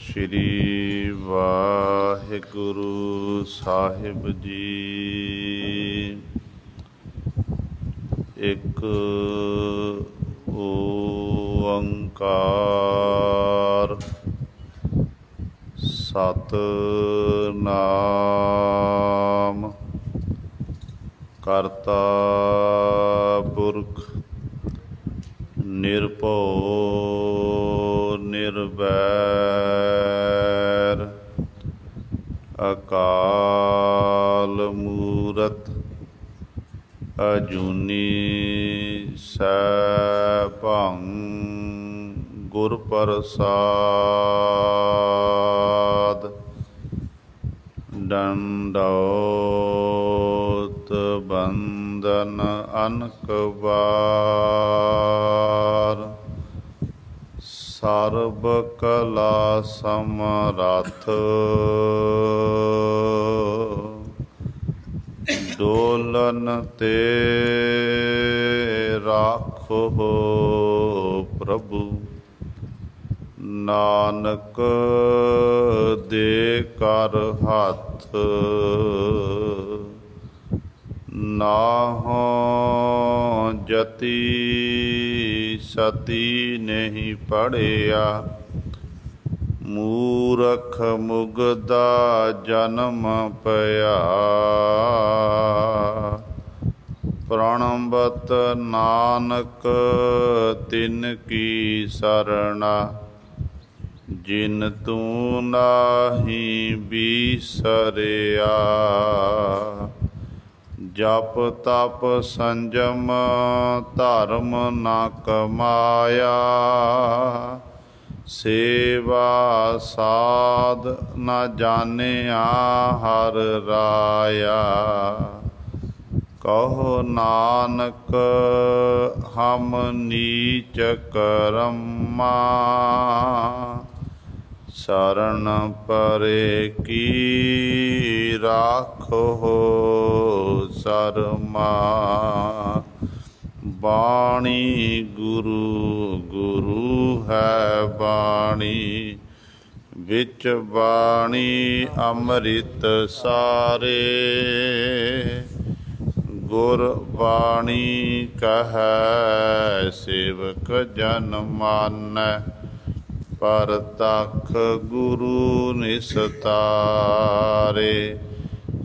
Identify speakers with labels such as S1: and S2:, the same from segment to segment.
S1: श्री वाहिगुरु साहिब जी। एक ओंकार सतनाम करता पुरख निर्भव निर्वैर अकाल मूरत अजूनी सैभं गुर प्रसाद। दंडौत बंदन अनकबार। सर्ब कला समरथ डोलन ते राखो प्रभु। नानक दे कर हथ नाहों जति सती नहीं पढ़िया। मूरख मुगदा जन्म पया प्रणबत नानक तिन की सरना। जिन तू नाही बिसरिया जप तप संजम धर्म न कमाया। सेवा साध न जानिया हर राया। कहो नानक हम नीच करम्मा शरण परे की राखो शर्मा। बाणी गुरु गुरु है बाणी विच बाणी अमृत सारे। गुर बाणी कहै सेवक जन मानै परतख गुरु निस्तारे।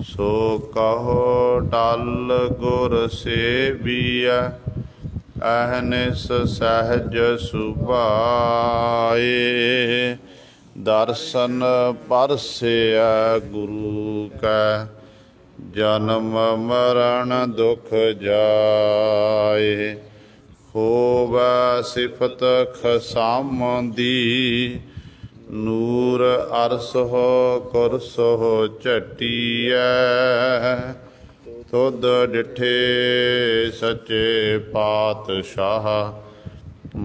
S1: सो कहो टल गुर सेविया अहनिस सहज सुभाए। दर्शन परसिया गुरु कै जन्म मरण दुख जाए। होवै सिफत खसामदी नूर अरसो कुरसो झटिया। तुद डिठे सचे पातशाह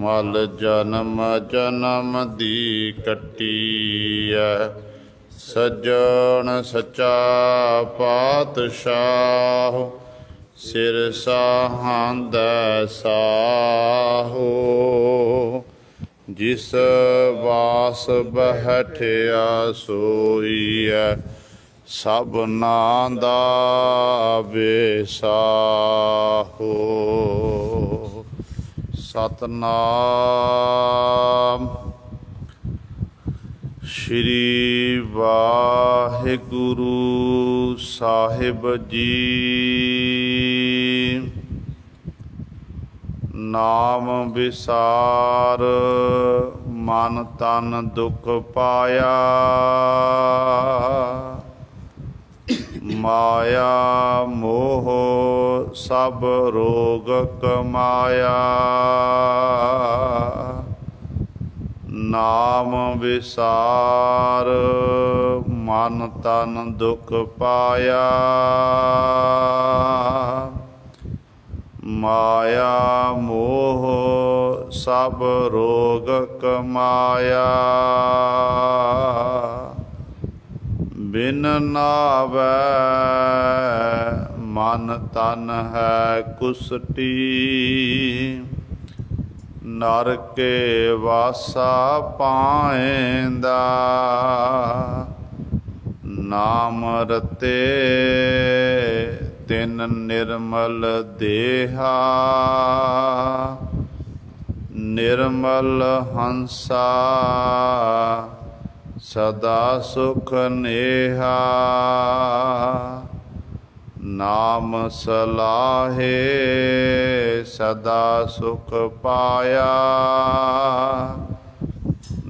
S1: मल जन्म जन्म दी कटिया। सज्जन सच्चा पातशाह सिर साहंद साहो। जिस वास बैठिया सोईया सबना दा बेसाहो। सतनाम श्री वाहिगुरु साहिब जी। नाम विसार मन तन दुख पाया। माया मोह सब रोग कमाया। नाम विसार मन तन दुख पाया। माया मोह सब रोग कमाया। बिन नावै मन तन है कुसटी। नर के वासा पाएंदा, नाम रते तिन निर्मल देहा, निर्मल हंसा सदा सुख नेहा। नाम सलाहे सदा सुख पाया,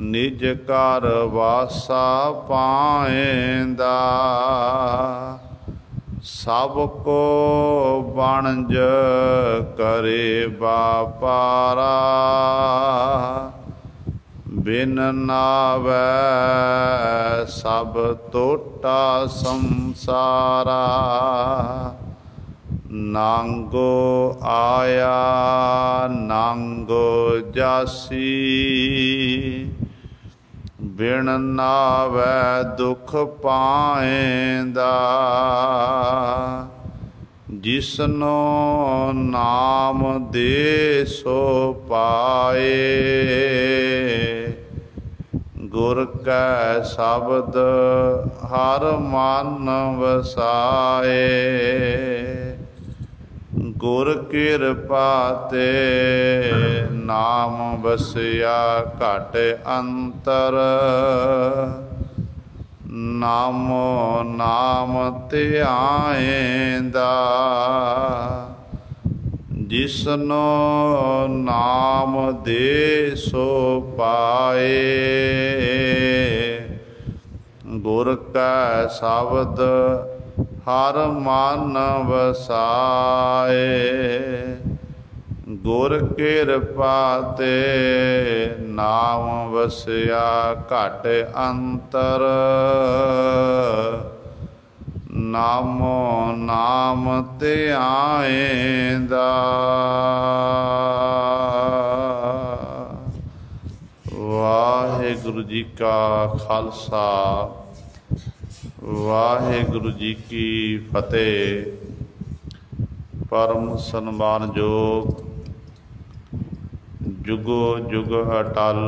S1: निज कर वासा पाएंदा। सब को वणज करे बापारा, बिन नावै सब टोटा संसारा। नांगो आया नांगो जासी, बिन नावै दुख पाएंदा। जिसनो नाम दे सो पाए, गुर कै शब्द हर मन वसाए। गुर कृपा ते नाम वसिया घट अंतर, नामो नाम ध्याएंदा। जिसनो नाम दे सो पाए, गुर कै शब्द हर मन वसाए। गुर कृपा ते नाम वसिया घट अंतर, नामो नाम ध्याएंदा। वाहिगुरु जी का खालसा, वाहिगुरु जी की फतेह। परम सन्मानयोग जुगो जुग अटल,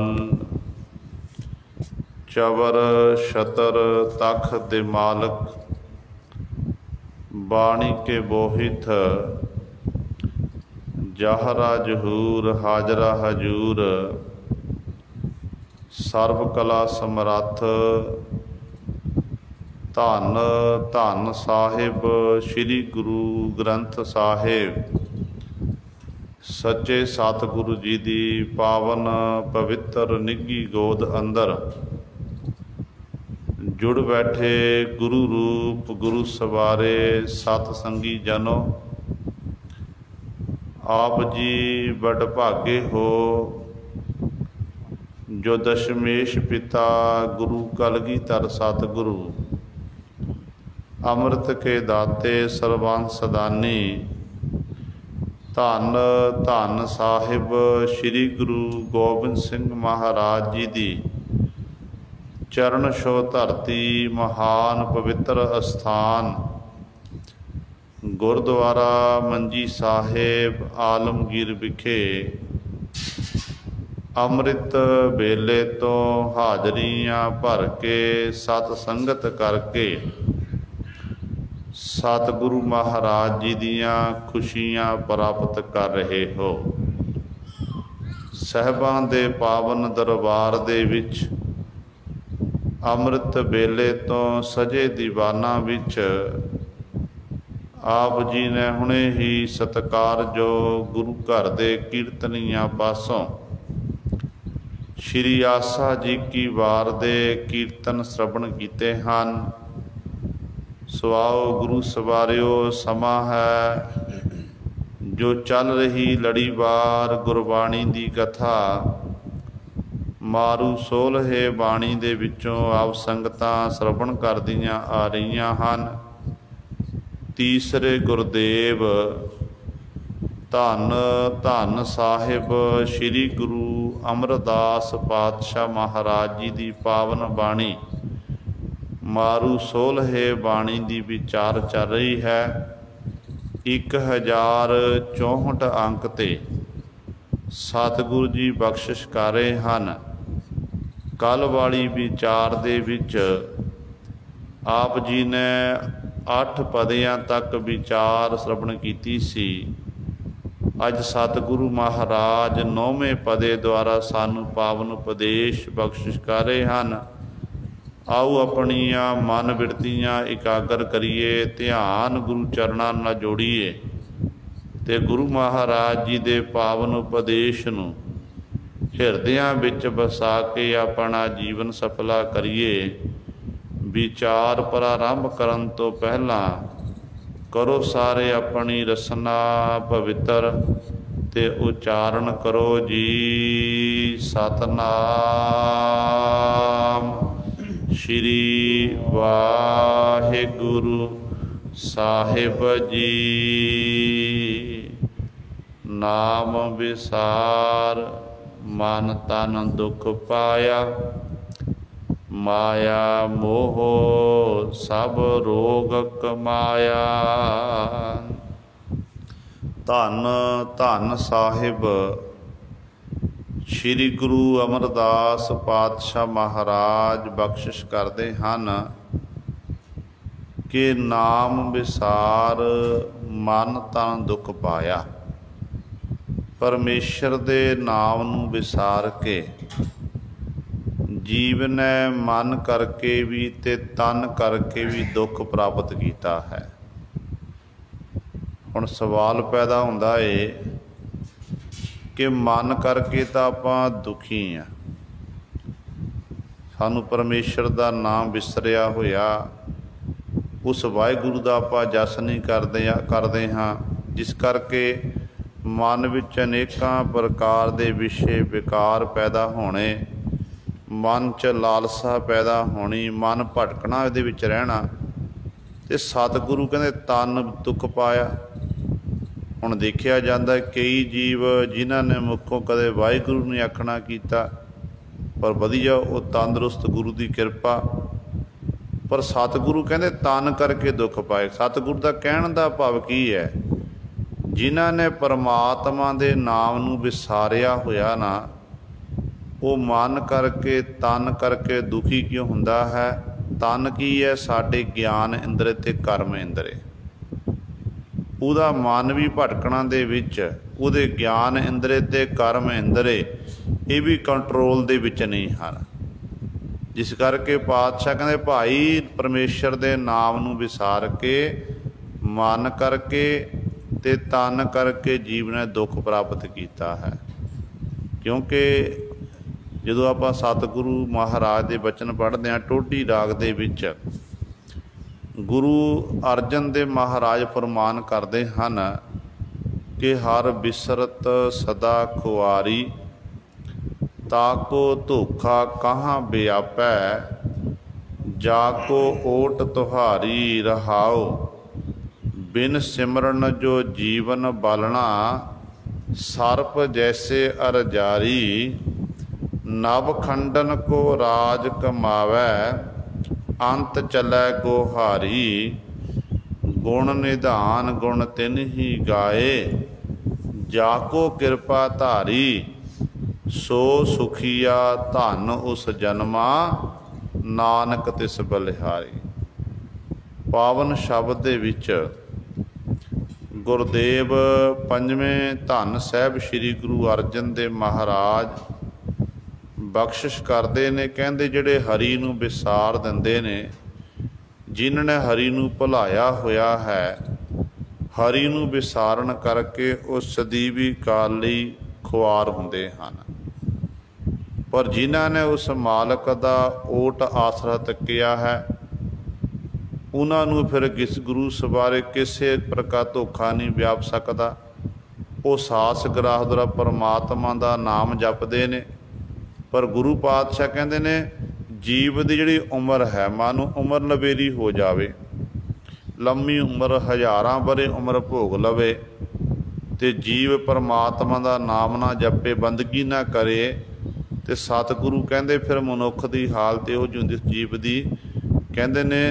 S1: चवर छतर तख दे मालक। बाणी के बोहित जाहरा जहूर, हाजरा हजूर। सर्व कला समरथ धन धन साहिब श्री गुरु ग्रंथ साहिब। सच्चे सतगुरु जी दी पावन पवित्र निघी गोद अंदर जुड़ बैठे गुरु रूप गुरु सवारे सत संगी जनो। आप जी बड़ भागे हो जो दशमेश पिता गुरु कलगीधर सतगुरु। अमृत के दाते सर्वांग सदानी। धन धन साहिब श्री गुरु गोबिंद सिंह महाराज जी दी चरण छो धरती महान पवित्र अस्थान। गुरुद्वारा मंजी साहिब आलमगीर विखे अमृत वेले तो हाजरियां भर के सत संगत करके सतगुरु महाराज जी दियां खुशियां प्राप्त कर रहे हो। साहिबां दे पावन दरबार दे विच अमृत वेले तो सजे दीवाना विच आप जी ने हुणे ही सत्कार जो गुरु घर दे कीर्तनियां पासों श्री आसा जी की वार दे कीर्तन श्रवण कीते हन। सुआओ गुरु सवारियो समा है जो चल रही लड़ीवार गुरबाणी दी कथा। मारू सोलहे बाणी दे विचों आप संगतां श्रवण करदियां आ रहीआं हन। तीसरे गुरदेव धन धन साहिब श्री गुरु अमरदास पातशाह महाराज जी दी पावन बाणी मारू सोलहे बाणी दी विचार चल रही है। 1064 अंक ते सतगुरु जी बख्शिश कर रहे हैं। कल वाली विचार दे विच आप जी ने 8 पदियां तक विचार श्रवण कीती सी। अज सतगुरु महाराज 9वें पदे द्वारा सानू पावन उपदेश बख्शिश कर रहे हैं। आओ अपनिया मन बिरतियां इकागर करिए, ध्यान गुरु चरणां नाल जोड़िए ते गुरु महाराज जी दे पावन उपदेश नूं हिरदियां विच बसा के अपना जीवन सफला करिए। विचार प्रारंभ करन तो पहला करो सारे अपनी रसना पवित्र ते उचारण करो जी सतनाम श्री वाहिगुरु साहिब जी। नाम विसार मन तन दुख पाया, माया मोह सब रोग कमाया। धन धन साहिब श्री गुरु अमरदास पातशाह महाराज बख्शिश करते हैं कि नाम विसार मन तन दुख पाया। परमेश्वर दे नाम नूं विसार के जीव ने मन करके भी ते तन करके भी दुख प्राप्त किया है। हुण सवाल पैदा होंदा है कि मन करके तो आपां दुखी हाँ, सानू परमेश्वर दा नाम विसरिया होया, उस वाहिगुरू दा आपां जस नहीं करदे हाँ, जिस करके मन विच अनेकां प्रकार दे विषय विकार पैदा होने, मन च लालसा पैदा होनी, मन भटकना इहदे विच रहना। ते सतगुरु कहंदे तन दुख पाया। हुण देखिया जांदा कई जीव जिन्हां ने मुखों कदे वाहिगुरू ने आखना कीता, पर वधिया वो तंदुरुस्त गुरु की कृपा। पर सतगुरु कहंदे तन करके दुख पाए। सतगुरु दा कहण दा भाव की है, जिन्हां ने परमात्मा दे नाम नूं विसारिया होया ना, वो मन करके तन करके दुखी क्यों हुंदा है। तन की है साडे ज्ञान इंद्र ते कर्म इंद्रे। ਉਹਦਾ मन भी भटकना दे विच, ਉਹਦੇ ज्ञान इंद्रे ते कर्म इंद्रे ये भी कंट्रोल दे विच नहीं हैं। जिस करके पातशाह कहते भाई परमेश्वर दे नाम नूं विसार के मन करके ते तन करके जीव ने दुख प्राप्त किया है। क्योंकि जदों आपां सतगुरु महाराज दे बचन पढ़दे हां टोडी राग दे विच गुरु अर्जन देव महाराज फरमान करते हैं कि हर बिसरत सदा खुआरी, ताको धोखा कहाँ व्यापै, जाको ओट तुहारी रहाओ, बिन सिमरन जो जीवन बालना, सर्प जैसे अरजारी, नव खंडन को राज कमावै, अंत चलै गोहारी, गुण निधान गुण तिन ही गाए, जाको कृपा धारी, सो सुखिया धन उस जन्मा, नानक तिस बलिहारी। पावन शब्द दे विच गुरदेव पंजवें धन साहिब श्री गुरु अर्जन देव महाराज बख्शिश करते ने। कहते जिहड़े हरि नूं विसार दिंदे ने, जिन्हां ने हरि नूं भुलाया होया है, हरि नूं विसारण करके उस सਦੀवी काल लई खुआर हुंदे हन। पर जिन्हां ने उस मालक दा ओट आसरा तकिया है, उन्हां नूं फिर किस गुरु सवारे किसी प्रकार धोखा नहीं व्याप सकदा। वो सास ग्राह द्वारा परमात्मा दा नाम जपदे ने। पर गुरु पातशाह कहते ने जीव की जिहड़ी उम्र है, मानो उम्र लवेरी हो जाए, लंबी उम्र हज़ारां बरे उम्र भोग लवे, तो जीव परमात्मा का नाम ना जपे, बंदगी ना करे, तो सतगुरु कहते फिर मनुख की हालत इहो जी हुंदी जीव की। कहते ने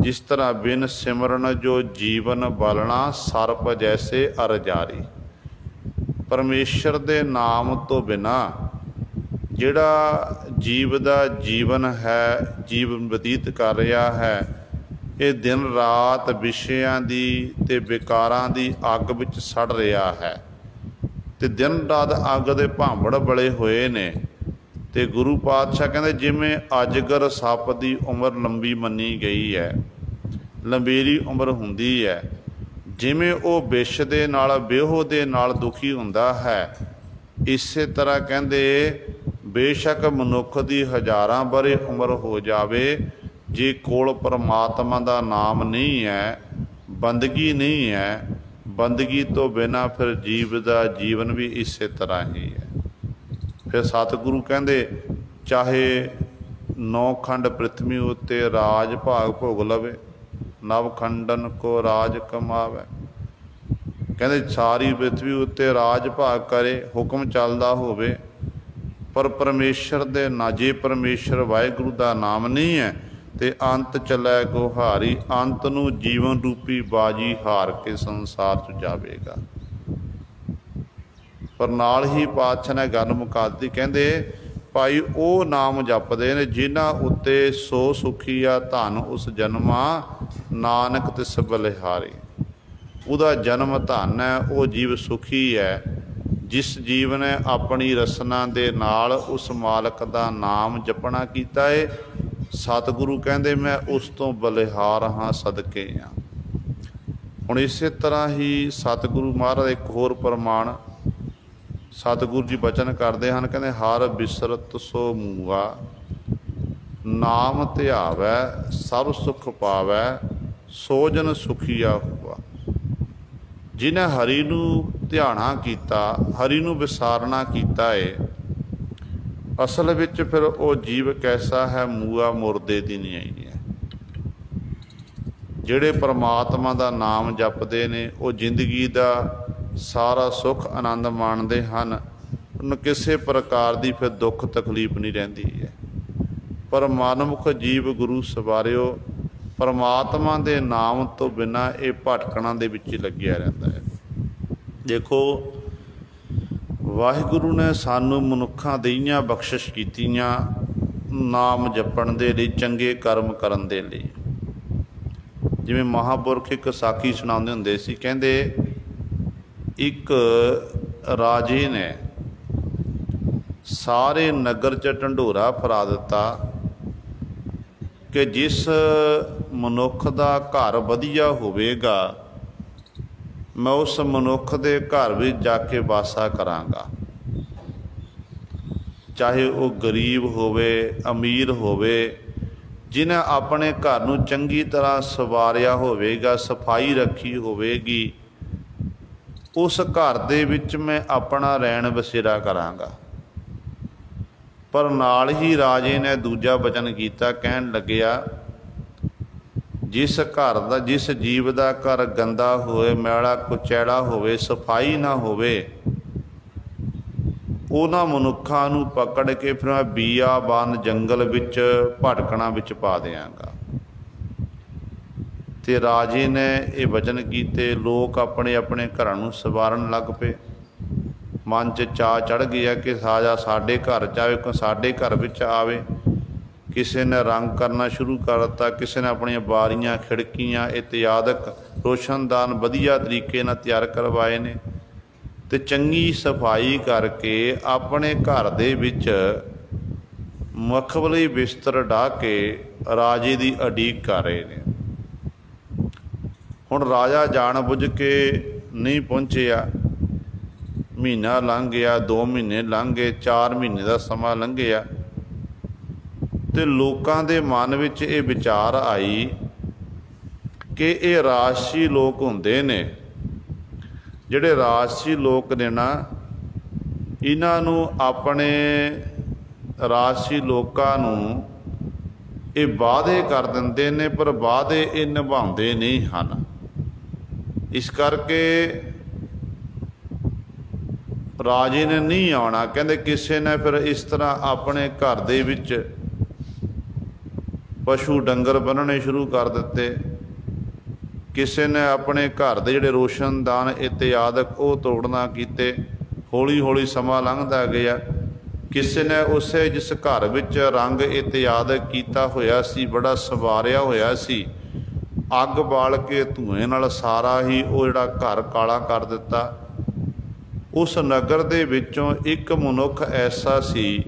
S1: जिस तरह बिन सिमरन जो जीवन बालना, सर्प जैसे अरजारी। परमेश्वर दे नाम तो बिना जिहड़ा जीव दा जीवन है, जीवन बतीत कर रहा है, ये दिन रात विषयां दी ते विकारां दी अग विच सड़ रहा है, ते दिन रात अग दे भांबड़ बले होए ने। ते गुरु पातशाह कहते जिमें अजगर सप की उम्र लंबी मनी गई है, लंबेरी उम्र हुंदी है, जिमें वो विष दे नाल बेहो दे नाल दुखी हुंदा है, इसे तरह कहते बेशक मनुख की हज़ारां बरे उम्र हो जावे, जे कोल परमात्मा का नाम नहीं है, बंदगी नहीं है, बंदगी तो बिना फिर जीव का जीवन भी इसे तरह ही है। फिर सतगुरु कहते चाहे 9 खंड पृथ्वी उत्ते राज भाग भोग लवे, नव खंडन को राज कमावे। कहते सारी पृथ्वी उत्ते राज भाग करे, हुक्म चलदा होवे, पर परमेश्वर दे ना जे परमेश्वर वाहिगुरु का नाम नहीं है तो अंत चलै गुहारी, अंत नूं जीवन रूपी बाजी हार के संसार च जावेगा। पर नाल ही पातशाह ने गल मुका दी, कहते भाई वो नाम जपदे ने जिन्हां उत्ते सो सुखीआ धन उस जन्मा, नानक तिस बलिहारी। उहदा जन्म धन है, वो जीव सुखी है जिस जीव ने अपनी रसना दे नाल उस मालक दा नाम जपना कीता है। सतगुरु कहते मैं उस तो बलिहार हाँ, सदके हाँ। हुण इसे तरह ही सतगुरु महाराज एक होर प्रमाण सतगुरु जी बचन करते हैं, कहते हर बिसरत सो मूआ, नाम ध्यावै सब सुख पावै, सोजन सुखिया हुआ। जिन्हें हरि नूं ध्याना कीता, हरि नूं विसारना कीता है, असल विच फिर वो जीव कैसा है, मूआ मुरदे दी नहीं आई है। जिहड़े परमात्मा का नाम जपदे ने वो जिंदगी का सारा सुख आनंद माणदे हन, उन्हें किसी प्रकार की फिर दुख तकलीफ नहीं रहिंदी है। पर मनमुख जीव गुरु सवारियो परमात्मा के नाम तो बिना ये भटकना दे विच ही लग्या रहिंदा है। देखो वाहिगुरु ने सानू मनुखा दईयां बख्शिश कीतियां नाम जपण दे लई, चंगे कर्म करन दे लई। जिवें महापुरख एक साखी सुणाउंदे हुंदे सी, कहंदे एक राजे ने सारे नगर च ढंढोरा फरा दिता कि जिस मनुख का घर वधिया होवेगा मैं उस मनुख के घर भी जाके वासा करांगा, चाहे वो गरीब होवे अमीर होवे, जिन्हें अपने घर नूं चंगी तरह सवारिया होवेगा, सफाई रखी होवेगी, उस घर दे विच मैं अपना रैण बसेरा करांगा। पर नाल ही राजे ने दूजा वचन किया, कहन लग्या जिस घर दा जिस जीव का घर गंदा होए, मैला कुचैला होवे, सफाई ना होवे, उन्हां मनुखां नूं पकड़ के फिर मैं बियाबान जंगल विच भटकणा विच पा दियांगा। ते राजे ने ये वचन किए, लोग अपने अपने घरां नूं सवारन लग पे। मन च चाह चढ़ गया कि साजा साडे घर च आवे, कोई साडे घर विच आवे। किसी ने रंग करना शुरू कर दिता, किसी ने अपनी बारियां खिड़कियां इत्यादक रोशनदान वधिया तरीके नाल तैयार करवाए ने, ते चंगी सफाई करके अपने घर दे विच मखमली बिस्तर ढा के राजे की उडीक कर रहे हैं। हुण राजा जान बुझ के नहीं पहुँचिया, महीना लंघ गया, 2 महीने लंघ गए, 4 महीने का समा लंघिया, तो लोगों के मन विच ये विचार आई कि ये राजसी लोग हुंदे ने, जिहड़े राजसी लोग ने ना, इन्हां नूं अपने राजसी लोकां नूं ये वादे कर दिंदे ने, पर वादे ये निभाउंदे नहीं हन। इस करके राजे ने नहीं आना। कहते किसी ने फिर इस तरह अपने घर दे विच पशु डंगर बन्नने शुरू कर दिते। किसी ने अपने घर दे जिहड़े रोशनदान इत्यादक वो तोड़ना कीते। ਹੌਲੀ ਹੌਲੀ ਸਮਾਂ ਲੰਘਦਾ ਗਿਆ। ਕਿਸੇ ਨੇ ਉਸੇ ਜਿਸ ਘਰ ਵਿੱਚ ਰੰਗ ਇਤਿਆਦ ਕੀਤਾ ਹੋਇਆ ਸੀ, ਬੜਾ ਸੰਵਾਰਿਆ ਹੋਇਆ ਸੀ, ਅੱਗ ਬਾਲ ਕੇ ਧੂਏ ਨਾਲ ਸਾਰਾ ਹੀ ਉਹ ਜਿਹੜਾ ਘਰ ਕਾਲਾ ਕਰ ਦਿੱਤਾ। ਉਸ ਨਗਰ ਦੇ ਵਿੱਚੋਂ ਇੱਕ ਮਨੁੱਖ ਐਸਾ ਸੀ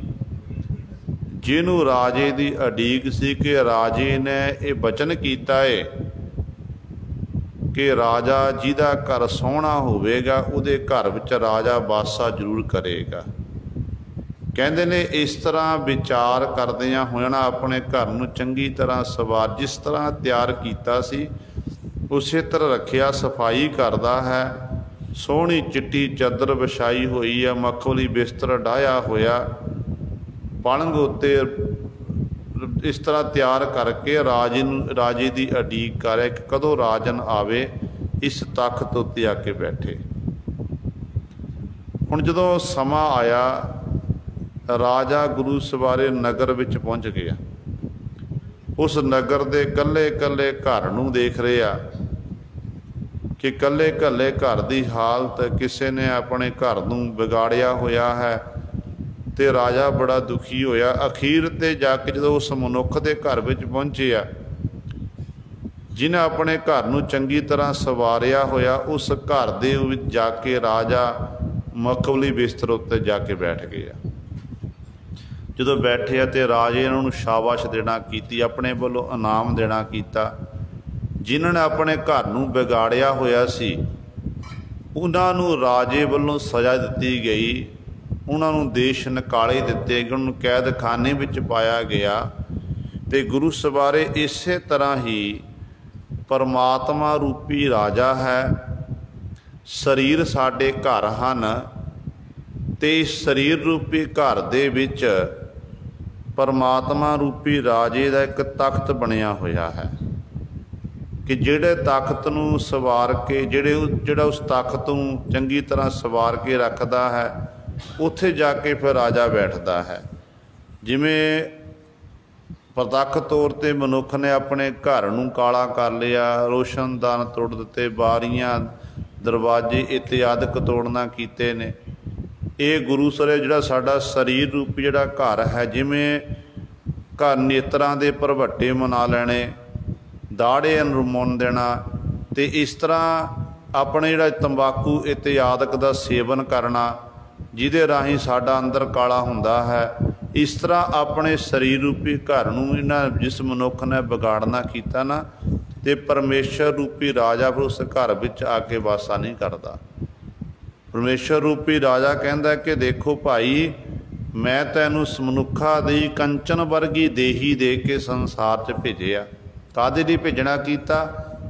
S1: ਜਿਹਨੂੰ ਰਾਜੇ ਦੀ ਉਡੀਕ ਸੀ ਕਿ ਰਾਜੇ ਨੇ ਇਹ ਬਚਨ ਕੀਤਾ ਹੈ ਕਿ ਰਾਜਾ ਜਿਹਦਾ ਘਰ ਸੋਹਣਾ ਹੋਵੇਗਾ ਉਹਦੇ ਘਰ ਵਿੱਚ ਰਾਜਾ ਵਾਸਾ ਜ਼ਰੂਰ ਕਰੇਗਾ। ਕਹਿੰਦੇ ਨੇ ਇਸ ਤਰ੍ਹਾਂ ਵਿਚਾਰ ਕਰਦਿਆਂ ਹੋਇਆਂ ਆਪਣੇ ਘਰ ਨੂੰ ਚੰਗੀ ਤਰ੍ਹਾਂ ਸਵਾਰ, ਜਿਸ ਤਰ੍ਹਾਂ ਤਿਆਰ ਕੀਤਾ ਸੀ ਉਸੇ ਤਰ੍ਹਾਂ ਰੱਖਿਆ। ਸਫਾਈ ਕਰਦਾ ਹੈ, ਸੋਹਣੀ ਚਿੱਟੀ ਚਾਦਰ ਵਿਛਾਈ ਹੋਈ ਹੈ, ਮਖਮਲੀ ਬਿਸਤਰ ਡਾਹਿਆ ਹੋਇਆ, ਪਲੰਘ ਉੱਤੇ ਇਸ ਤਰ੍ਹਾਂ ਤਿਆਰ ਕਰਕੇ ਰਾਜੇ ਦੀ ਉਡੀਕ ਕਰ ਰਿਹਾ ਕਿ ਕਦੋਂ ਰਾਜਨ ਆਵੇ, ਇਸ ਤਖ਼ਤ ਉੱਤੇ ਆ ਕੇ ਬੈਠੇ। ਹੁਣ ਜਦੋਂ ਸਮਾਂ ਆਇਆ, ਰਾਜਾ ਗੁਰੂ ਸਵਾਰੇ ਨਗਰ ਵਿੱਚ ਪਹੁੰਚ ਗਿਆ। ਉਸ ਨਗਰ ਦੇ ਇਕੱਲੇ ਇਕੱਲੇ ਘਰ ਨੂੰ ਦੇਖ ਰਿਹਾ ਕਿ ਇਕੱਲੇ ਇਕੱਲੇ ਘਰ ਦੀ ਹਾਲਤ, ਕਿਸੇ ਨੇ ਆਪਣੇ ਘਰ ਨੂੰ ਵਿਗਾੜਿਆ ਹੋਇਆ ਹੈ ਤੇ ਰਾਜਾ ਬੜਾ ਦੁਖੀ ਹੋਇਆ। ਅਖੀਰ ਤੇ ਜਾ ਕੇ ਜਦੋਂ ਉਸ ਮਨੁੱਖ ਦੇ ਘਰ ਵਿੱਚ ਪਹੁੰਚਿਆ ਜਿਹਨੇ ਆਪਣੇ ਘਰ ਨੂੰ ਚੰਗੀ ਤਰ੍ਹਾਂ ਸਵਾਰਿਆ ਹੋਇਆ, ਉਸ ਘਰ ਦੇ ਵਿੱਚ ਜਾ ਕੇ ਰਾਜਾ ਮਖਮਲੀ ਬਿਸਤਰ ਉੱਤੇ ਜਾ ਕੇ ਬੈਠ ਗਿਆ। ਜਦੋਂ ਬੈਠਿਆ ਤੇ ਰਾਜੇ ਉਹਨਾਂ ਨੂੰ ਸ਼ਾਬਾਸ਼ ਦੇਣਾ ਕੀਤੀ, ਆਪਣੇ ਵੱਲੋਂ ਇਨਾਮ ਦੇਣਾ ਕੀਤਾ। ਜਿਨ੍ਹਾਂ ਨੇ ਆਪਣੇ ਘਰ ਨੂੰ ਵਿਗਾੜਿਆ ਹੋਇਆ ਸੀ ਉਹਨਾਂ ਨੂੰ ਰਾਜੇ ਵੱਲੋਂ ਸਜ਼ਾ ਦਿੱਤੀ ਗਈ, ਉਹਨਾਂ ਨੂੰ ਦੇਸ਼ ਨਿਕਾਲੇ ਦਿੱਤੇ ਗਏ, ਉਹਨਾਂ ਨੂੰ ਕੈਦਖਾਨੇ ਵਿੱਚ ਪਾਇਆ ਗਿਆ। ਤੇ ਗੁਰੂ ਸਵਾਰੇ ਇਸੇ ਤਰ੍ਹਾਂ ਹੀ ਪਰਮਾਤਮਾ ਰੂਪੀ ਰਾਜਾ ਹੈ, ਸਰੀਰ ਸਾਡੇ ਘਰ ਹਨ ਤੇ ਇਸ ਸਰੀਰ ਰੂਪੀ ਘਰ ਦੇ ਵਿੱਚ ਪਰਮਾਤਮਾ ਰੂਪੀ ਰਾਜੇ ਦਾ ਇੱਕ ਤਖ਼ਤ ਬਣਿਆ ਹੋਇਆ ਹੈ ਕਿ ਜਿਹੜੇ ਤਖ਼ਤ ਨੂੰ ਸਵਾਰ ਕੇ ਜਿਹੜਾ ਉਸ ਤਖ਼ਤ ਨੂੰ ਚੰਗੀ ਤਰ੍ਹਾਂ ਸਵਾਰ ਕੇ ਰੱਖਦਾ ਹੈ, ਉੱਥੇ ਜਾ ਕੇ ਫਿਰ ਰਾਜਾ ਬੈਠਦਾ ਹੈ। ਜਿਵੇਂ ਪ੍ਰਤੱਖ ਤੌਰ 'ਤੇ ਮਨੁੱਖ ਨੇ ਆਪਣੇ ਘਰ ਨੂੰ ਕਾਲਾ ਕਰ ਲਿਆ, ਰੋਸ਼ਨਦਾਨ ਤੋੜ ਦਿੱਤੇ, ਬਾਰੀਆਂ ਦਰਵਾਜ਼ੇ ਇਤਿਆਦਿਕ ਤੋੜਨਾ ਕੀਤੇ ਨੇ, ਇਹ ਗੁਰੂ ਸਰੇ ਜਿਹੜਾ ਸਾਡਾ ਸਰੀਰ ਰੂਪੀ ਜਿਹੜਾ ਘਰ ਹੈ, ਜਿਵੇਂ ਘਰ ਨੇਤਰਾਂ ਦੇ ਭਰਵੱਟੇ ਮਨਾ ਲੈਣੇ, ਦਾੜੇ ਮੁੰਨ ਦੇਣਾ, ਤੇ ਇਸ ਤਰ੍ਹਾਂ ਆਪਣੇ ਜਿਹੜਾ ਤੰਬਾਕੂ ਇਤਿਆਦਿਕ ਦਾ ਸੇਵਨ ਕਰਨਾ ਜਿਹਦੇ ਰਾਹੀਂ ਸਾਡਾ ਅੰਦਰ ਕਾਲਾ ਹੁੰਦਾ ਹੈ, ਇਸ ਤਰ੍ਹਾਂ ਆਪਣੇ ਸਰੀਰ ਰੂਪੀ ਘਰ ਨੂੰ ਜਿਸ ਮਨੁੱਖ ਨੇ ਵਿਗਾੜਨਾ ਕੀਤਾ ਨਾ, ਤੇ ਪਰਮੇਸ਼ਰ ਰੂਪੀ ਰਾਜਾ ਫਿਰ ਉਸ ਘਰ ਵਿੱਚ ਆ ਕੇ ਵਾਸਾ ਨਹੀਂ ਕਰਦਾ। ਪਰਮੇਸ਼ਰ ਰੂਪੀ ਰਾਜਾ ਕਹਿੰਦਾ ਕਿ ਦੇਖੋ ਭਾਈ, ਮੈਂ ਤੈਨੂੰ ਮਨੁੱਖਾਂ ਦੀ ਕੰਚਨ ਵਰਗੀ ਦੇਹੀ ਦੇ ਕੇ ਸੰਸਾਰ 'ਚ ਭੇਜਿਆ। ਕਾਹਦੇ ਲਈ ਭੇਜਣਾ ਕੀਤਾ?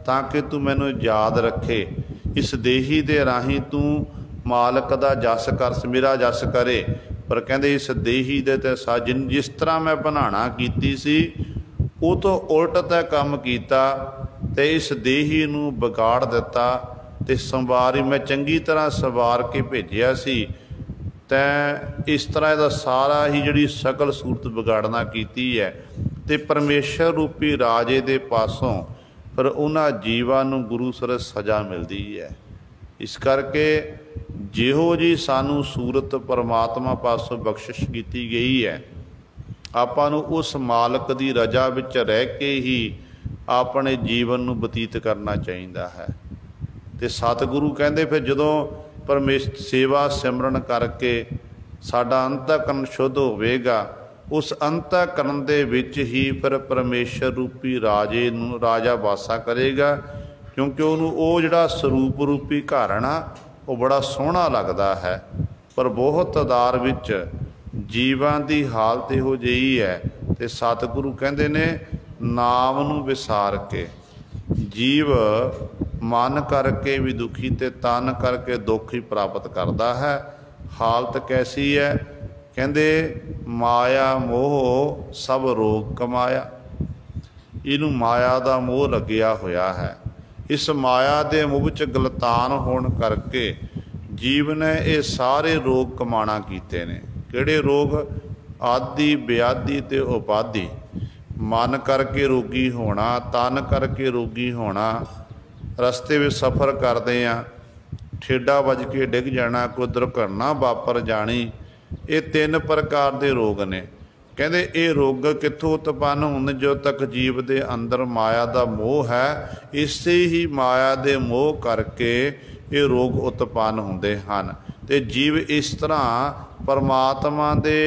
S1: ਤਾਂ ਕਿ ਤੂੰ ਮੈਨੂੰ ਯਾਦ ਰੱਖੇ, ਇਸ ਦੇਹੀ ਦੇ ਰਾਹੀਂ ਤੂੰ ਮਾਲਕ ਦਾ ਜਸ ਕਰ, ਮੇਰਾ ਜਸ ਕਰੇ। ਪਰ ਕਹਿੰਦੇ ਇਸ ਦੇਹੀ ਦੇ ਤੇ ਜਿਸ ਤਰ੍ਹਾਂ ਮੈਂ ਬਣਾਉਣਾ ਕੀਤੀ ਸੀ ਉਹ ਤੋਂ ਉਲਟ ਤਾਂ ਕੰਮ ਕੀਤਾ ਤੇ ਇਸ ਦੇਹੀ ਨੂੰ ਵਿਗਾੜ ਦਿੱਤਾ ਤੇ ਸੰਵਾਰੀ ਮੈਂ ਚੰਗੀ ਤਰ੍ਹਾਂ ਸਵਾਰ ਕੇ ਭੇਜਿਆ ਸੀ, ਤੈਂ ਇਸ ਤਰ੍ਹਾਂ ਇਹਦਾ ਸਾਰਾ ਹੀ ਜਿਹੜੀ ਸ਼ਕਲ ਸੂਰਤ ਵਿਗਾੜਨਾ ਕੀਤੀ ਹੈ। ਤੇ ਪਰਮੇਸ਼ਰ ਰੂਪੀ ਰਾਜੇ ਦੇ ਪਾਸੋਂ ਫਿਰ ਉਹਨਾਂ ਜੀਵਾਂ ਨੂੰ ਗੁਰੂ ਸਰ ਸਜ਼ਾ ਮਿਲਦੀ ਹੈ। ਇਸ ਕਰਕੇ ਜਿਹੋ ਜੀ ਸਾਨੂੰ ਸੂਰਤ ਪਰਮਾਤਮਾ ਪਾਸੋਂ ਬਖਸ਼ਿਸ਼ ਕੀਤੀ ਗਈ ਹੈ, ਆਪਾਂ ਨੂੰ ਉਸ ਮਾਲਕ ਦੀ ਰਜ਼ਾ ਵਿੱਚ ਰਹਿ ਕੇ ਹੀ ਆਪਣੇ ਜੀਵਨ ਨੂੰ ਬਤੀਤ ਕਰਨਾ ਚਾਹੀਦਾ ਹੈ। ਤੇ ਸਤਿਗੁਰੂ ਕਹਿੰਦੇ ਫਿਰ ਜਦੋਂ ਸੇਵਾ ਸਿਮਰਨ ਕਰਕੇ ਸਾਡਾ ਅੰਤःਕਰਨ ਸ਼ੁੱਧ ਹੋਵੇਗਾ, ਉਸ ਅੰਤःਕਰਨ ਦੇ ਵਿੱਚ ਹੀ ਫਿਰ ਪਰਮੇਸ਼ਰ ਰੂਪੀ ਰਾਜਾ ਵਾਸਾ ਕਰੇਗਾ, ਕਿਉਂਕਿ ਉਹਨੂੰ ਉਹ ਜਿਹੜਾ ਸਰੂਪ ਰੂਪੀ ਘਰ ਨਾ ਉਹ ਬੜਾ ਸੋਹਣਾ ਲੱਗਦਾ ਹੈ। ਪਰ ਬਹੁਤ ਤਾਦਾਦ ਵਿੱਚ ਜੀਵਾਂ ਦੀ ਹਾਲਤ ਇਹੋ ਜਿਹੀ ਹੈ ਤੇ ਸਤਿਗੁਰੂ ਕਹਿੰਦੇ ਨੇ ਨਾਮ ਨੂੰ ਵਿਸਾਰ ਕੇ ਜੀਵ ਮਨ ਕਰਕੇ ਵੀ ਦੁਖੀ ਤੇ ਤਨ ਕਰਕੇ ਦੁੱਖ ਹੀ ਪ੍ਰਾਪਤ ਕਰਦਾ ਹੈ। ਹਾਲਤ ਕੈਸੀ ਹੈ? ਕਹਿੰਦੇ ਮਾਇਆ ਮੋਹ ਸਭ ਰੋਗ ਕਮਾਇਆ। ਇਹਨੂੰ ਮਾਇਆ ਦਾ ਮੋਹ ਲੱਗਿਆ ਹੋਇਆ ਹੈ। ਇਸ ਮਾਇਆ ਦੇ ਮੋਹ ਵਿੱਚ ਗਲਤਾਨ ਹੋਣ ਕਰਕੇ ਜੀਵ ਨੇ ਇਹ ਸਾਰੇ ਰੋਗ ਕਮਾਣਾ ਕੀਤੇ ਨੇ। ਕਿਹੜੇ ਰੋਗ? ਆਦਿ ਵਿਆਧੀ ਤੇ ਉਪਾਧੀ। ਮਨ ਕਰਕੇ ਰੋਗੀ ਹੋਣਾ, ਤਨ ਕਰਕੇ ਰੋਗੀ ਹੋਣਾ, ਰਸਤੇ ਵਿੱਚ ਸਫ਼ਰ ਕਰਦੇ ਹਾਂ ठेडा वज के डिग जाना, कोई दुर्घटना वापर जानी। ये 3 प्रकार के रोग ने। कहते ये रोग कित्थों उत्पन्न होंदे? जो तक जीव के अंदर माया का मोह है, इसे ही माया के मोह करके ये रोग उत्पन्न होंदे हन। ते जीव इस तरह परमात्मा के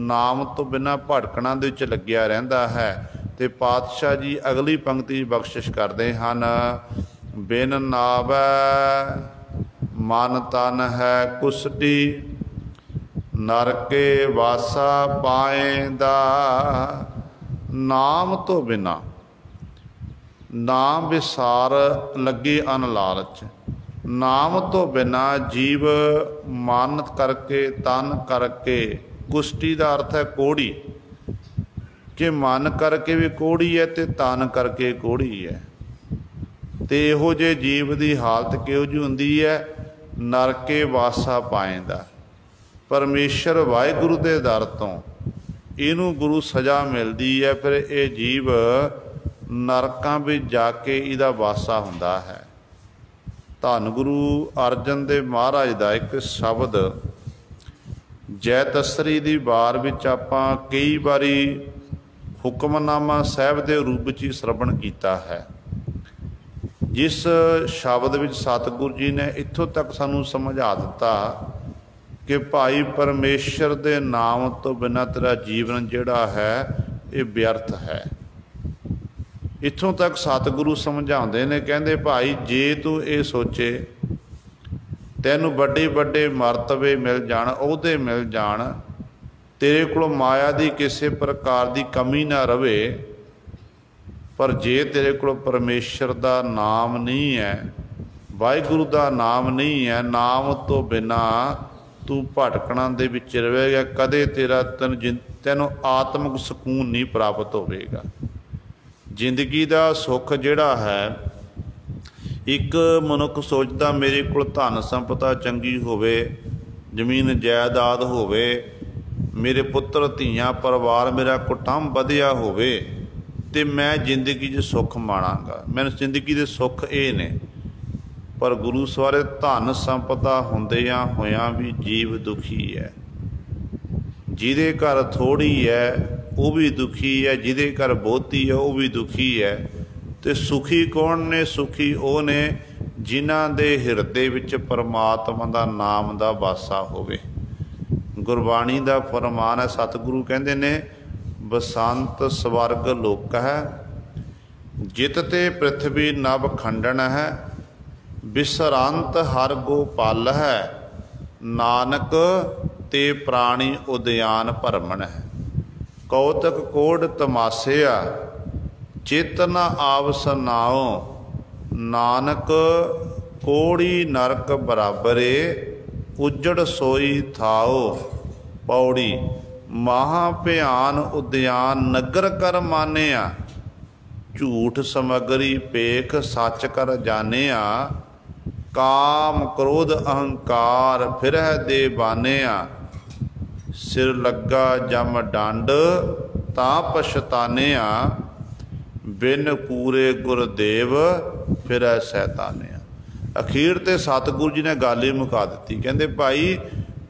S1: नाम तो बिना भटकना दे विच लग्या रहिंदा है। ते पातशाह जी अगली पंक्ति बख्शिश करते हैं, बिन नावै मन तन है कुसटी, नरके वासा पाएंदा। नाम तो बिना नाम विसार लगे अनलालच। नाम तो बिना जीव मन करके तन करके, कुष्टी का अर्थ है कोड़ी, कि मन करके भी कोड़ी है तो तन करके कोड़ी है। तो इहो जे जीव की हालत किहो जी हुंदी है? नरके वासा पाएंदा। परमेश्वर वाहिगुरू के दर तो इनू गुरु सज़ा मिलती है, फिर ये जीव नरकां विच जाके इहदा वासा हुंदा है। धन गुरु अर्जन देव महाराज का एक शब्द जैतसरी की वार विच आपां कई बारी हुक्मनामा साहब के रूप में ही श्रवण किया है, जिस शब्द विच सतगुरु जी ने इत्थों तक सानू समझा दिता कि भाई परमेश्वर के नाम तो बिना तेरा जीवन जिहड़ा है ये व्यर्थ है। इत्थों तक सतगुरु समझाते ने, कहते भाई जे तू ये सोचे तैनू बड़े बड़े मरतबे मिल जाण, ओहदे मिल जाण, तेरे को माया की किसी प्रकार की कमी ना रहे, पर जे तेरे को परमेश्वर का नाम नहीं है, वाहिगुरू का नाम नहीं है, नाम तो बिना तू भटकना दे विच रहेगा, कदे तेरा तैनू आत्मक सुकून नहीं प्राप्त होगा। जिंदगी का सुख जिहड़ा है, एक मनुख सोचता मेरे को धन संपदा चंगी होवे, जमीन जायदाद होवे, मेरे पुत्र धीआं परिवार मेरा कुटुंब वधिया होवे ते मैं जिंदगी 'च सुख माणांगा, मैनूं जिंदगी दे सुख ये ने। पर गुरु सवारे धन संपदा हुंदियां होयां भी जीव दुखी है। जिहदे घर थोड़ी है वो भी दुखी है, जिहदे घर बहुती है वो भी दुखी है। तो सुखी कौन ने? सुखी वो ने जिन्हां दे हिरदे विच परमात्मा दा नाम दा वासा होवे। गुरबाणी दा फरमान है, सतगुरु कहंदे ने, बसंत स्वर्ग लोक है, जित ते पृथ्वी नभ खंडन है, विसरांत हर गोपाल है, नानक ते प्राणी उद्यान भरमण है। कौतक कोड तमासिया, चित न आवस नाओ, नानक कोड़ी नरक बराबरे, उजड़ सोई थाओ। पौड़ी महाभयान उद्यान नगर कर मानिया, झूठ समगरी पेख सच कर जानिया, काम क्रोध अहंकार फिरह दे बानिया, सिर लगा जम डंड ता पछतानिया, बिन पूरे गुरदेव फिरह सैतानिया। अखीर ते सतगुरु जी ने गल ही मुका दी, कहते भाई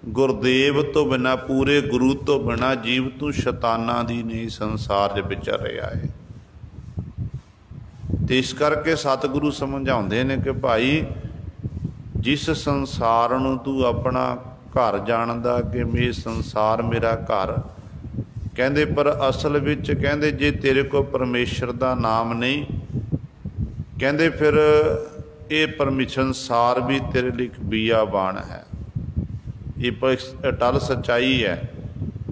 S1: गुरदेव तो बिना, पूरे गुरु तो बिना जीव तू शैताना दी नहीं संसार विचर रहा है। तो इस करके सतगुरु समझाते हैं कि भाई जिस संसार नूं तू अपना घर जानदा कि मैं संसार मेरा घर, कहते पर असल विच कहते जे तेरे को परमेश्वर का नाम नहीं, कहते फिर ये परमेश्वर संसार भी तेरे लिए बियाबान है। ये अटल सच्चाई है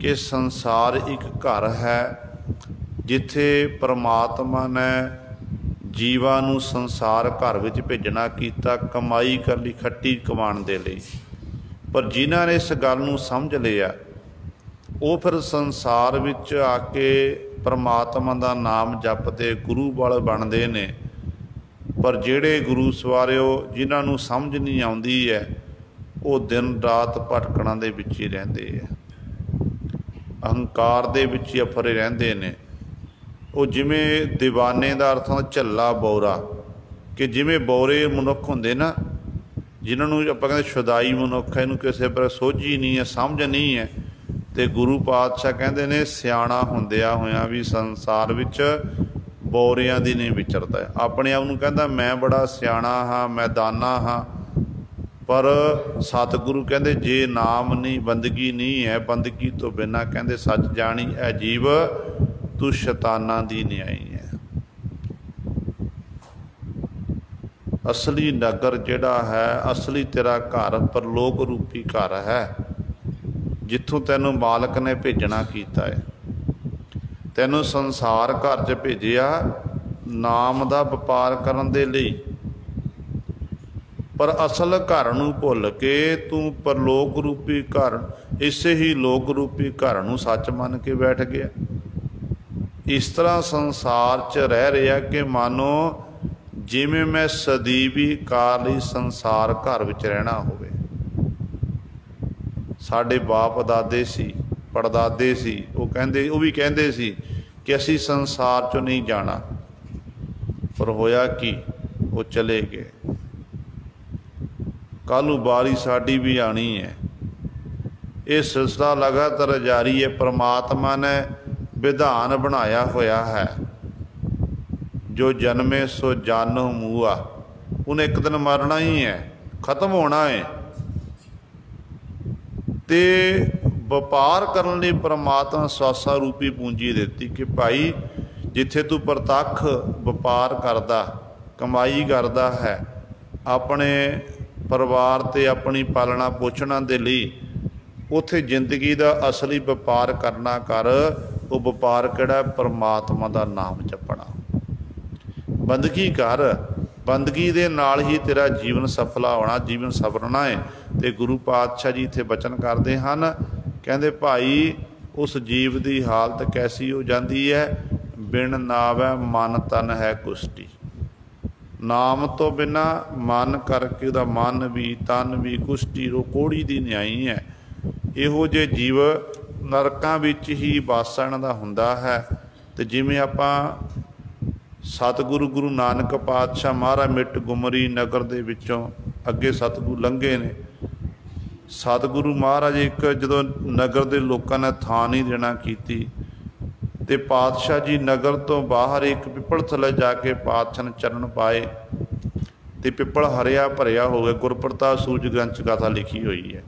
S1: कि संसार एक घर है जिथे परमात्मा ने जीवां नूं संसार घर विच भेजना कीता कमाई कर लई, खट्टी कमाण दे लई। पर जिन्हां ने इस गल नूं समझ लिया वो फिर संसार विच आके परमात्मा का नाम जपते गुरु वाले बनते ने। पर जिहड़े गुरु सवारिओ जिन्हां नूं समझ नहीं आउंदी है वो दिन रात भटकणा दे विच ही रहिंदे है, अहंकार दे विच ही अफरे रहिंदे ने। वो जिवें दीवाने का अर्थ होंदा झल्ला बौरा, कि जिवें बौरे मनुख हुंदे ना जिन्होंने आप कहते शुदाई मनुख है, इनू किसी पर सोझी नहीं है, समझ नहीं है, तो गुरु पातशाह कहते ने सियाणा हुंदिया होया भी संसार विच बोरियां दी नहीं विचरदा। अपने आप नूं कहंदा मैं बड़ा सियाणा हाँ, मैं दाना हाँ, पर सतगुरु कहते जे नाम नहीं, बंदगी नहीं है, बंदगी तो बिना कहते सच जानी ऐ जीव तू शैताना दी न्याई है। असली नगर जिहड़ा है, असली तेरा घर परलोक रूपी घर है, जिथों तैनूं मालक ने भेजना कीता है। तैनूं संसार घर च भेजिया नाम दा व्यापार करन दे लई, पर असल घर नूं भुल के तू परलोक रूपी घर, इसे ही लोक रूपी घर नूं सच मन के बैठ गया। इस तरह संसार च रह रहा कि मानो जिवें मैं सदीवी काल ही संसार घर विच रहना होवे। साडे बाप दादे सी, पड़दादे सी, वो कहंदे, वो भी कहंदे सी कि असीं संसार चों नहीं जाना, पर होया कि वो चले गए। कल बारी साडी भी आनी है। ये सिलसिला लगातार जारी है। परमात्मा ने विधान बनाया होया है, जो जन्मे सो जानो मूआ, उन्हें एक दिन मरना ही है, खत्म होना है। ते व्यापार करने लई परमात्मा स्वासा रूपी पूंजी देती कि भाई जिथे तू प्रतख व्यापार करदा, कमाई करदा है, अपने परिवार ते अपनी पालना पोषणा दे लई, उथे जिंदगी दा असली व्यापार करना कर। वो व्यापार किहड़ा? परमात्मा दा नाम जपना। बंदगी कर, बंदगी दे नाल ही तेरा जीवन सफला होना, जीवन सवरना है। तो गुरु पातशाह जी इत्थे बचन करते हैं, कहते भाई उस जीव की हालत कैसी हो जाती है? बिन नावै मन तन है कुष्टी। नाम तो बिना मन करके उहदा मन भी तन भी कुष्टी रो कोड़ी दी न्याई है। इहो जे जीव नरकां विच ही वासण दा हुंदा है। ते जिवें आपां सतगुरु गुरु नानक पातशाह महाराज मिट गुमरी नगर दे विचों अगे सतगुरु लंघे ने। सतगुरु महाराज एक जदों नगर दे लोकां ने थां नहीं देना कीती ते पातशाह जी नगर तो बाहर एक पिपल थले जाके पातशाह ने चरण पाए ते पिपल हरिया भरिया हो गया। गुरप्रताप सूरज ग्रंथ गाथा लिखी हुई है।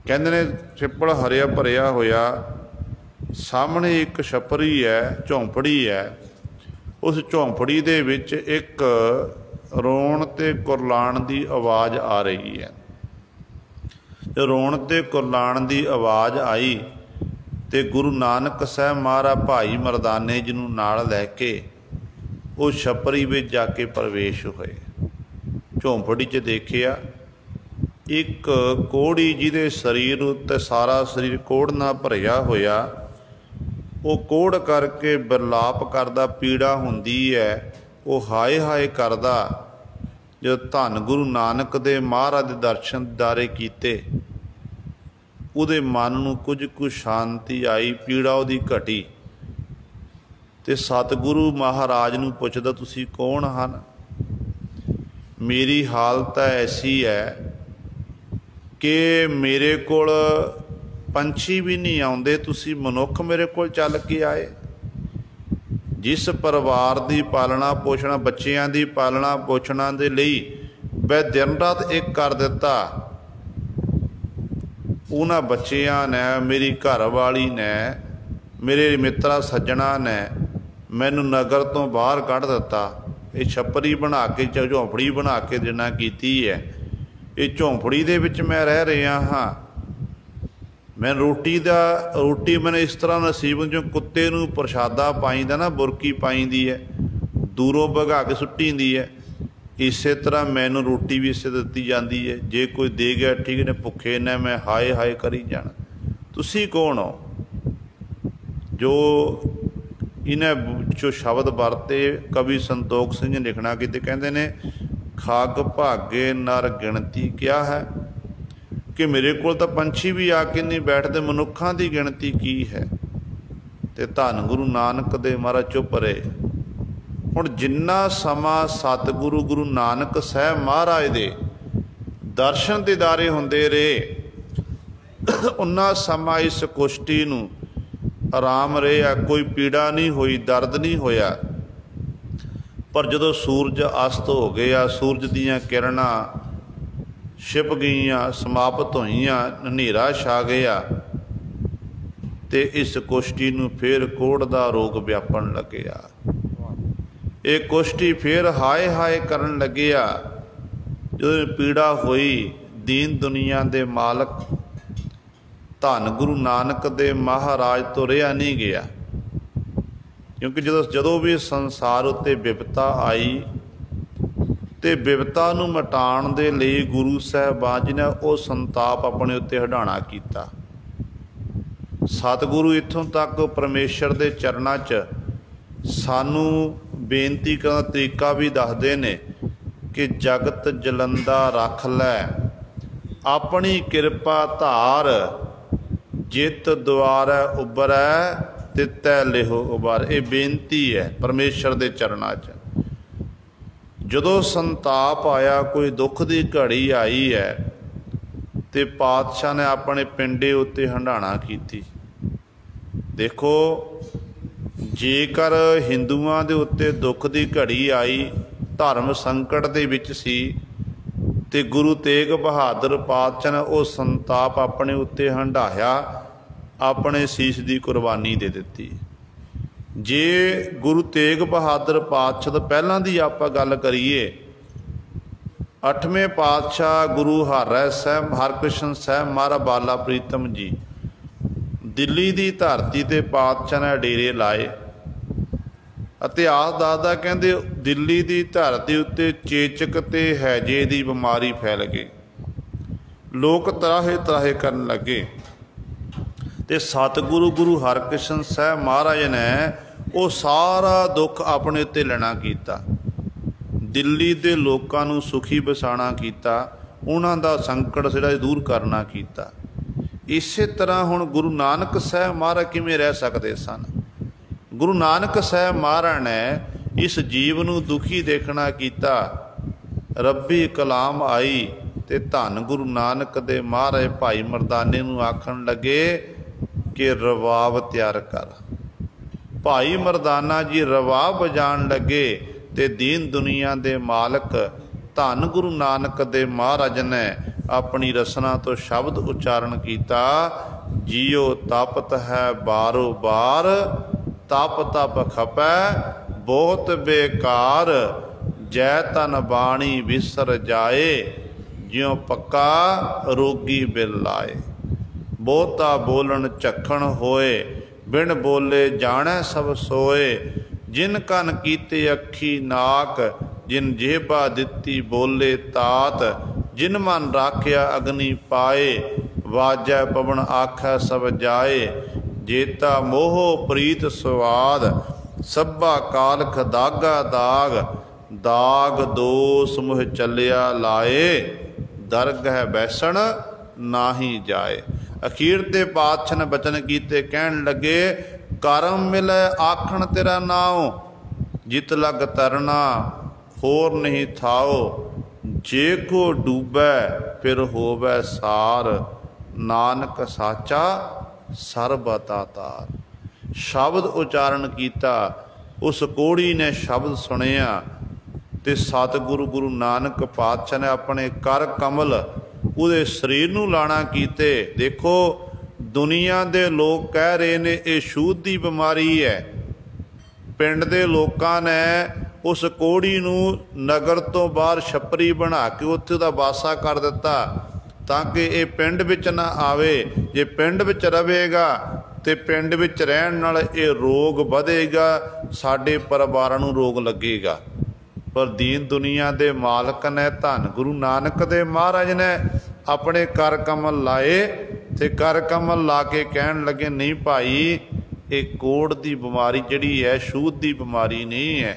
S1: कहते ने पिपल हरिया भरिया होया, सामने एक छपरी है, झोंपड़ी है। उस झोंपड़ी दे विच एक रोण ते कुरलाण दी आवाज़ आ रही है। जो रोण ते कुरलाण दी आवाज़ आई ते गुरु नानक साहब महाराज भाई मरदाने जी नूं नाल लैके वो छपरी विच जाके प्रवेश होए। झोंपड़ी च देखिया एक कोड़ी जिहदे शरीर उत्ते सारा शरीर कोड़ नाल भरिया होया, वो कोड़ करके बिरलाप करदा, पीड़ा हुंदी है, वो हाय हाय करदा। जो धन गुरु नानक दे महाराज दे दर्शन दारे कीते, उहदे मन नूं कुछ शांति आई, पीड़ा उहदी घटी। ते सतगुरु महाराज नूं पुछदा तुसीं कौन हन? मेरी हालत ऐसी है कि मेरे कोल पंछी भी नहीं आउंदे, तुसीं मनुख मेरे कोल चल के आए। जिस परिवार की पालना पोषणा, बच्चियां की पालना पोषणा दे लई मैं दिन रात एक कर दिता, उन्हां बच्चियां ने, मेरी घरवाली ने, मेरे मित्रा सज्जणा ने मैनू नगर तो बाहर कढ़ दिता। ये छपरी बना के, झोंपड़ी बना के देना कीती है। ये झोंपड़ी दे विच मैं रह रहा हाँ। मैं रोटी मैंने इस तरह नसीब जो कुत्ते नूं प्रशादा पाईंदा ना, बुरकी पाईंदी है, दूरों भगा के सुट्टी दी है, इस तरह मैनू रोटी भी इसे दी जाती है। जे कोई दे गया ठीक ने, भुखे ने मैं हाय हाय करी जाना। तुसी कौन हो? जो इन्हें जो शब्द वरते कवि संतोख सिंह ने लिखना कि कहते ने, खाग भागे नर गिणती क्या है, कि मेरे को तो पंछी भी आके नहीं बैठते, मनुखा की गिणती की है। ते धन गुरु नानक दे महाराज चुप रहे। हुण जिन्ना समा सतगुरु गुरु नानक साहब महाराज दे दर्शन दीदारे हुंदे रहे उन्ना समा इस कुश्ती नूं आराम रहा, कोई पीड़ा नहीं हुई, दर्द नहीं होया। पर जदों सूरज अस्त हो गया, सूरज दीयां किरणां छिप गईयां, समाप्त होईयां, हनेरा छा गया ते इस कुश्ती नूं फिर कोढ़ दा रोग व्यापण लग्या। ये कुश्ती फिर हाय हाय करन लग्या। जो पीड़ा हुई, दीन दुनिया दे मालक धन गुरु नानक दे महाराज तो रहा नहीं गया। क्योंकि जदों भी संसार उत्ते विपता आई तो विपता नूं मिटाण दे लई गुरु साहिबान जी ने वो संताप अपने उत्ते हटाणा कीता। सतगुरु इत्थों तक परमेश्वर दे चरनां च सानू बेनती करन दा तरीका भी दसदे ने कि जगत जलंदा रख लै, अपनी कृपा धार, जित द्वारै उबरै तितै लिहो उबार। ये बेनती है परमेश्वर दे चरनां च। जदों संताप आया, कोई दुख की घड़ी आई है तो पातशाह ने अपने पिंडे उत्ते हंडाणा कीती। देखो, जेकर हिंदुआं दे उत्ते दुख की घड़ी आई, धर्म संकट दे विच सी, ते गुरु तेग बहादुर पातशाह ने वो संताप अपने उत्ते हंडाया, अपने सीस की कुर्बानी दे दी। जे गुरु तेग बहादुर पातशाह तो पहलां दी आपां गल करिए, 8वें पातशाह गुरु हरराय साहब हरकृष्ण साहब महाराज बाला प्रीतम जी दिल्ली की धरती ते पातशाह ने डेरे लाए। इतिहास दसदा कहंदे दिल्ली की धरती उत्ते चेचक ते हैजे की बीमारी फैल गई, लोग तराहे तराहे करन लगे। ते सतगुरु गुरु हरकृष्ण साहब महाराज ने वो सारा दुख अपने उत्ते लेना कीता, दिल्ली के लोगों नूं सुखी बसाना कीता, उन्हां दा संकट जिहड़ा दूर करना कीता। इस तरह हुण गुरु नानक साहब महाराज किवें रह सकते सन। गुरु नानक साहब महाराज ने इस जीव नूं दुखी देखना कीता। रब्बी कलाम आई ते धन गुरु नानक दे महाराज भाई मरदाने नूं आखण लगे कि रवाब तैयार कर। भाई मरदाना जी रवाब बजाण लगे ते दीन दुनिया दे मालक धन गुरु नानक दे महाराज ने अपनी रसना तो शब्द उच्चारण किया, जियो तपत है बारो बार, तप तप खपै बहुत बेकार, जै तन बाणी विसर जाए, ज्यों पक्का रोगी बिल लाए। बहुता बोलन झखण होए, बिन बोले जाने सब सोए, जिन कन कीते अखी नाक, जिन जेबा दिती बोले तात, जिन मन राख्या अग्नि पाए, वाजै पवन आखै सब जाए, जेता मोह प्रीत स्वाद, सब्बा कालख दागा दाग, दाग दोष मुह चलिया लाए, दरगह बैसण नाही जाए। अखीर ते पातशाह ने बचन कीते, कहन लगे करम मिले आखण तेरा नाओ, जित लग तरना होर नहीं थाओ, जे को डूबै फिर होवै सार, नानक साचा सर्बदातार। शब्द उच्चारण किया, उस कोड़ी ने शब्द सुनिया ते सतगुरु गुरु नानक पातशाह ने अपने कर कमल ਉਹਦੇ शरीर नूं लाणा कीते। देखो, दुनिया दे लोग कह रहे ने ये छूत की बीमारी है। पिंड दे लोकां ने उस कोड़ी नूं नगर तो बाहर छपरी बना के उत्थे दा वासा कर दिता ताकि ये पिंड विच ना आवे। जे पिंड विच रहेगा तो पिंड विच रहण नाल ये रोग वधेगा, साडे परिवारां नूं रोग लगेगा। पर दीन दुनिया दे मालक ने धन गुरु नानक दे महाराज ने अपने कर कमल लाए ते कर कमल ला के कहन लगे, नहीं भाई, ये कोड़ की बीमारी जिहड़ी है छूत की बीमारी नहीं है।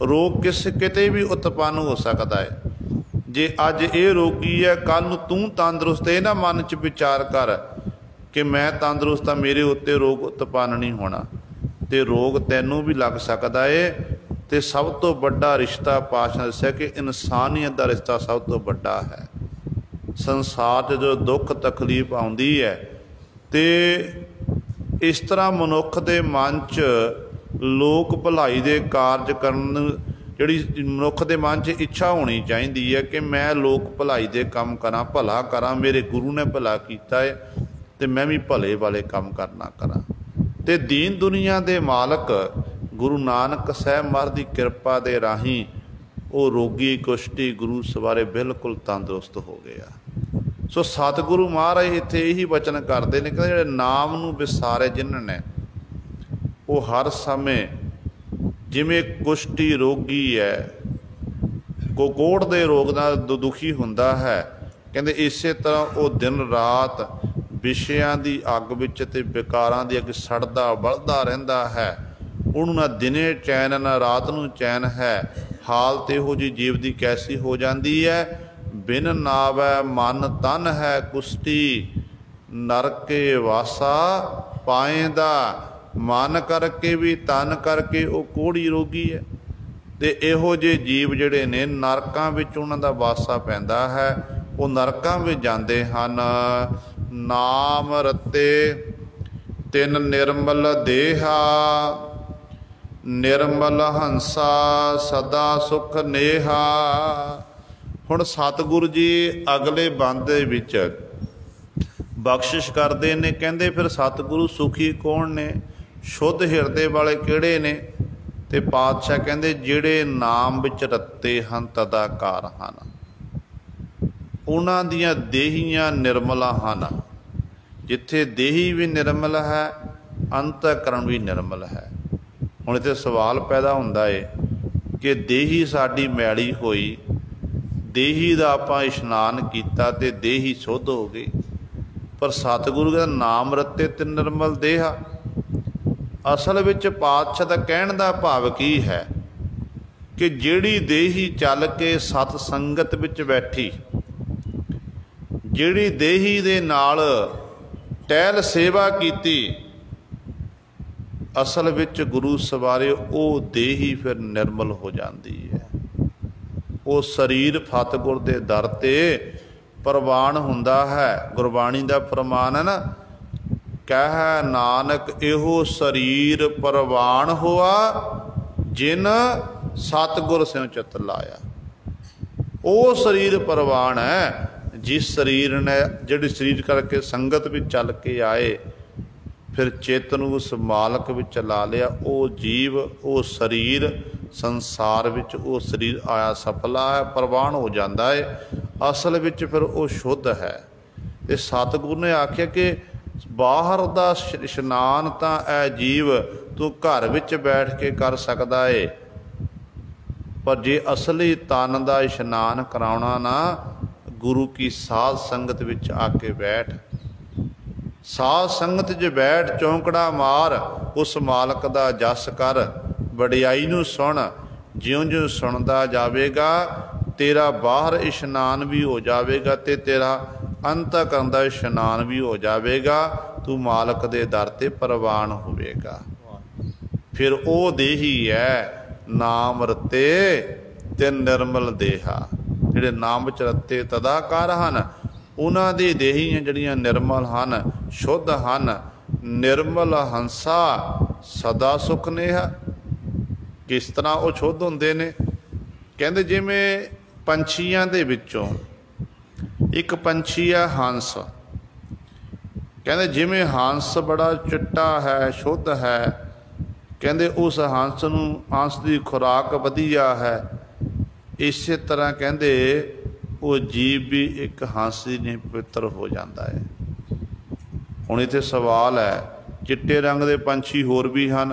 S1: रोग किस किते भी उत्पन्न हो सकता है। जे अज ये रोगी है, कल नूं तूं तंदुरुस्त, ये ना मन च विचार कर कि मैं तंदुरुस्त हाँ, मेरे उत्ते रोग उत्पन्न नहीं होना। तो रोग तैनूं भी लग सकता है। तो सब तो बड़ा रिश्ता पातशाह ने दस्सिया कि इंसानियत का रिश्ता सब तो बड़ा है। संसार 'ਚ जो दुख तकलीफ आउंदी है तो इस तरह मनुख के मन 'ਚ लोक भलाई दे कारज करन जिहड़ी मनुख के मन 'ਚ इच्छा होनी चाहिए है कि मैं लोक भलाई दे काम करा, भला करा, मेरे गुरु ने भला कीता है तो मैं भी भले वाले काम करना करा। तो दीन दुनिया के मालक गुरु नानक साहब महाराज की कृपा के राही वो रोगी कुष्ठी गुरु सवारे बिल्कुल तंदुरुस्त हो गया। सो सतगुरु महाराज इत्थे यही वचन करते हैं कि जिहड़े नाम नूं विसारे जिन्हां ने वो हर समय जिवें कुष्ठी रोगी है, कोकोड़ के रोग नाल दुखी हुंदा है, कहते इस तरह वो दिन रात विषयां की अग विच ते विकारां दी अग सड़दा बलदा रहिंदा है। उन्होंने ना दिने चैन ना रात नूं चैन है। हालत इहो जी जीव की कैसी हो जाती है। बिन नावै मन तन है कुष्ठी, नरके वासा पाएंदा। मन करके भी तन करके वो कोढ़ी रोगी है। तो इहो जे जीव जिहड़े ने नरकां विच उन्हां दा वासा पैंदा है, वो नरकां विच जांदे हन। नाम रते तिन निर्मल देहा, निर्मल हंसा सदा सुख नेहा। हुण सतगुरु जी अगले बंद दे विच बख्शिश करते ने, कहते फिर सतगुरु सुखी कौन ने, शुद्ध हिरदे वाले किहड़े ने। ते पातशाह कहते जिहड़े नाम विच रत्ते हन तदाकार हन, उन्हां दियां देहियां निर्मल हन। जिथे देही भी निर्मल है अंतःकरण भी निर्मल है। हुण इत्थे सवाल पैदा हुंदा है कि देही साडी मैली होई, देही दा आपां इशनान कीता ते देही शुद्ध हो गई, पर सतगुरु का नाम रत्ते ते निर्मल देहा। असल विच पातशाह दा कहण दा भाव की है कि जिहड़ी देही चल के सत संगत विच बैठी, जिहड़ी देही दे नाल टहल सेवा कीती, असल विच गुरु सवारे वो देही फिर निर्मल हो जाती है। वो शरीर फतगुर दे दर ते प्रवान हुंदा है। गुरबाणी दा फरमान है ना, कह नानक इहो शरीर प्रवान होआ, जिन सतगुर स्यों चित लाया। वो शरीर प्रवान है जिस शरीर ने, जिहड़े शरीर करके संगत में चल के आए, फिर चेत नूं उस मालक विच ला लिया। वो जीव वो शरीर संसार विच वो शरीर आया सफला है, प्रवान हो जाता है। असल विच फिर वो शुद्ध है। ते सतगुरु ने आख्या कि बाहर दा इशनान तां ऐ जीव तू घर विच बैठ के कर सकदा है, पर जे असली तन दा इशनान कराउणा ना, गुरु की साध संगत विच आके बैठ। साध संगत च बैठ चौंकड़ा मार, उस मालक दा जस कर, वडियाई नूं सुण। ज्यों ज्यों सुनदा जावेगा तेरा बाहर इशनान भी हो जाएगा ते तेरा अंतःकरण दा इशनान भी हो जाएगा। तू मालक दे दर ते प्रवान होवेगा। फिर वो देही है नाम रते ते निर्मल देहा। जिहड़े नाम विच रते तदाकार हन, उन्हां दी देहियां जिहड़ियां निर्मल हन, शुद्ध हन। निर्मल हंसा सदा सुख नेहा। किस तरह वो शुद्ध हुंदे ने? कहंदे जिवें पंछियां दे विचों एक पंछी है हंस। कहंदे जिवें हंस बड़ा चिट्टा है, शुद्ध है, कहंदे उस हंस नूं, हंस की खुराक वधिया है। इस तरह कहंदे वो जीव भी एक हंस ने पवित्र हो जाता है। हुण इत्थे सवाल है, चिट्टे रंग के पंछी होर भी हैं।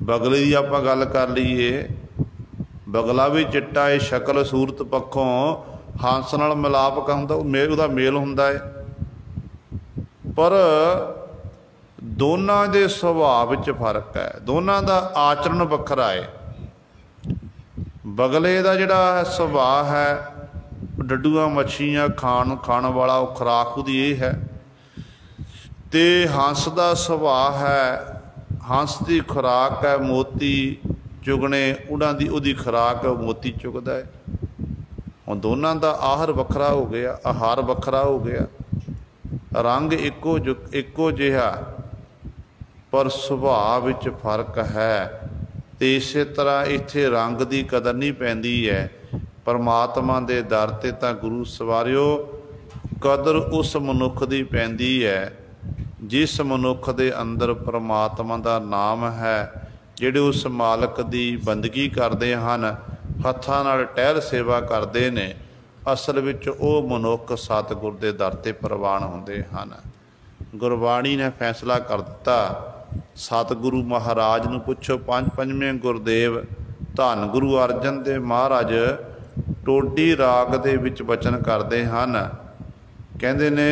S1: बगले की आपां गल कर लीए, बगला भी चिट्टा है, शक्ल सूरत पक्षों हंस नाल मिलाप करदा, उहदा मेल हुंदा है, पर दोनों के सुभाव विच फर्क है। दोनों का आचरण वखरा है। बगले का जिहड़ा सुभाव है, डड्डूआं मच्छियां खाण वाला खुराक उहदी ये है। ते हंस का सुभाव है, हंस की खुराक है मोती चुगने, उन्हां दी उहदी खुराक मोती चुगदा है। ਹੁਣ ਦੋਨਾਂ ਦਾ ਆਹਾਰ ਵੱਖਰਾ ਹੋ ਗਿਆ, ਆਹਾਰ ਵੱਖਰਾ ਹੋ ਗਿਆ, रंग इक्को जिहा पर सुभाव विच फर्क है। तो इस तरह इत्थे रंग की कदर नहीं पैंदी है। परमात्मा दे दर ते तां गुरु सवारियो कदर उस मनुख की पैंदी है जिस मनुख दे अंदर परमात्मा का नाम है, जिहड़े उस मालक की बंदगी करते हैं, हत्थां नाल टहल सेवा करते हैं, असल विच वो मनुख सतगुर के दर ते प्रवान होंदे हन। गुरबाणी ने फैसला कर दिता, सतगुरु महाराज नूं पुछो पंजवें गुरदेव धन गुरु अर्जन देव महाराज टोडी राग दे विच बचन करते हैं, कहंदे ने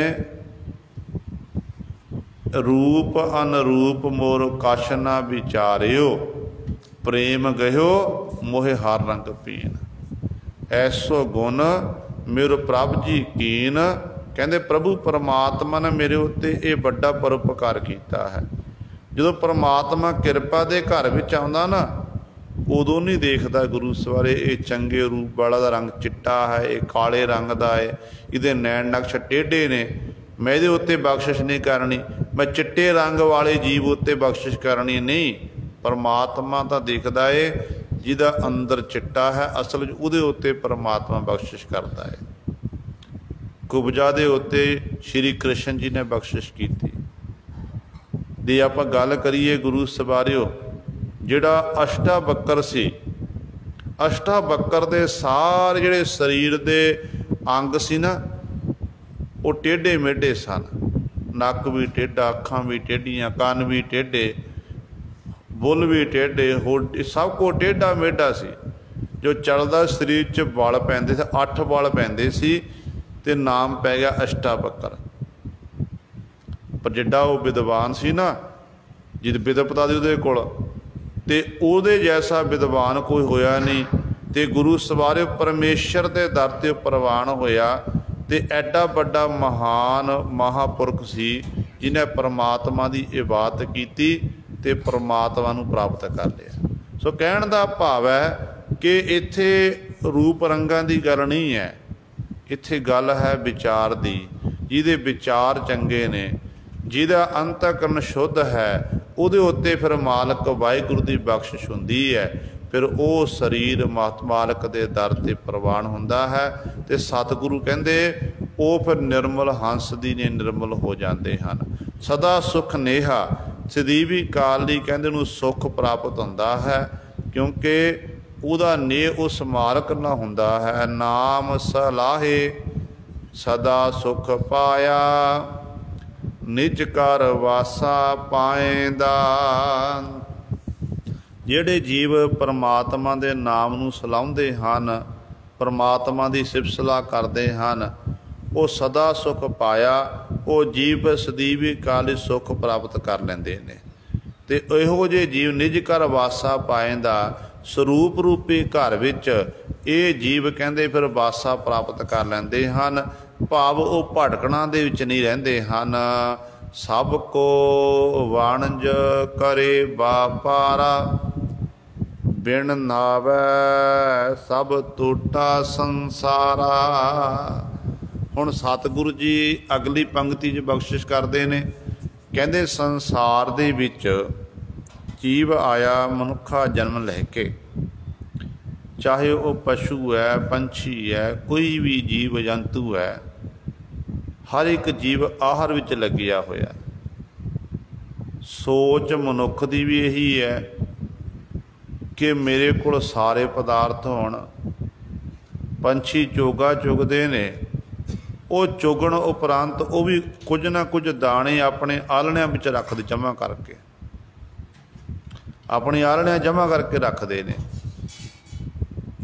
S1: रूप अनरूप मोर कछ ना विचारियो, प्रेम गयो मोहे हर रंग पीन, ऐसो गुण मेरो प्रभ जी कीन। कहते प्रभु परमात्मा ने मेरे उत्ते ये बड़ा परोपकार किया है। जो परमात्मा कृपा के घर में आउंदा ना, उदों नहीं देखता गुरु सवारे ये चंगे रूप वाला दा रंग चिट्टा है, ये काले रंग का है, ये नैन नक्श टेढ़े ने, मैं ये उत्ते बख्शिश नहीं करनी, मैं चिट्टे रंग वाले जीव उत्ते बख्शिश करनी नहीं। परमात्मा तो देखता है जिहदा अंदर चिट्टा है, असल उहदे उत्ते परमात्मा बख्शिश करता है। कुबजा दे उत्ते श्री कृष्ण जी ने बख्शिश की थी। जे आपां गल करिए गुरु सवारियो, जिहड़ा अष्टावक्र सी, अष्टावक्र दे सारे जिहड़े शरीर दे अंग सी ना, वो टेढ़े मेढ़े सन। नक भी टेढ़ा, अखां भी टेढ़ियां, कान भी टेढ़े, बुल भी टेढ़े, होठ सब को टेढ़ा मेढ़ा सी। जो चलदा शरीर च वल पैंदे सी, 8 वल पैंदे सी, ते नाम पै गया अष्टावक्र। पर जिड्डा वो विद्वान सी ना, जिद विदपता दी उहदे कोल, ते उहदे जैसा विद्वान कोई होया नहीं। ते गुरु सवारे परमेश्वर के दर ते प्रवान होया, ते एडा वड्डा महान महापुरख सी जिन्हें परमात्मा की इबादत की ते परमात्मा नूं प्राप्त कर लिया। सो कहण दा भाव है कि इत्थे रूप रंगां दी गल नहीं है, इत्थे गल है विचार दी। जिहदे विचार चंगे ने, जिहदा अंतःकरण शुद्ध है, उहदे उत्ते फिर मालक वाहिगुरू दी बख्शिश हुंदी है। फिर वो शरीर मालक के दर ते प्रवान हुंदा है, ते सतगुरु कहंदे वो फिर निर्मल हंस दी ने निर्मल हो जाते हैं। सदा सुख नेहा सਦੀवी काल दी कहंदे नूं सुख प्राप्त हुंदा है, क्योंकि उहदा नेह उस मालक नाल हुंदा है। नाम सलाहे सदा सुख पाया, निज कर वासा पाएंदा। जिहड़े जीव परमात्मा दे नाम नूं सलाहुंदे हन, परमात्मा दी सिफत सलाह करदे हन, वो सदा सुख पाया, वो जीव सदीवी काल सुख प्राप्त कर लेंदे ने। ते इहो जे जीव निज घर वासा पाएंदा, स्वरूप रूपी घर विच ये जीव कहंदे फिर वासा प्राप्त कर लेंदे हन। भाव वो भटकणा दे विच नहीं रहिंदे हन। सब को वाणिज करे व्यापारा, बिन नावै सब टूटा संसारा। हुण सतगुरु जी अगली पंक्ति च बख्शिश करते हैं, कहते संसार दे विच जीव आया मनुखा जन्म लैके, चाहे वो पशु है, पंछी है, कोई भी जीव जंतु है, हर एक जीव आहार विच लग्या होया। सोच मनुख दी भी यही है कि मेरे को सारे पदार्थ होण। पंछी चोगा चुगते ने, वो चुगण उपरंत वो भी कुछ ना कुछ दाने अपने आलणियां विच रखदे, जमा करके अपनी आलणियां जमा करके रखते हैं।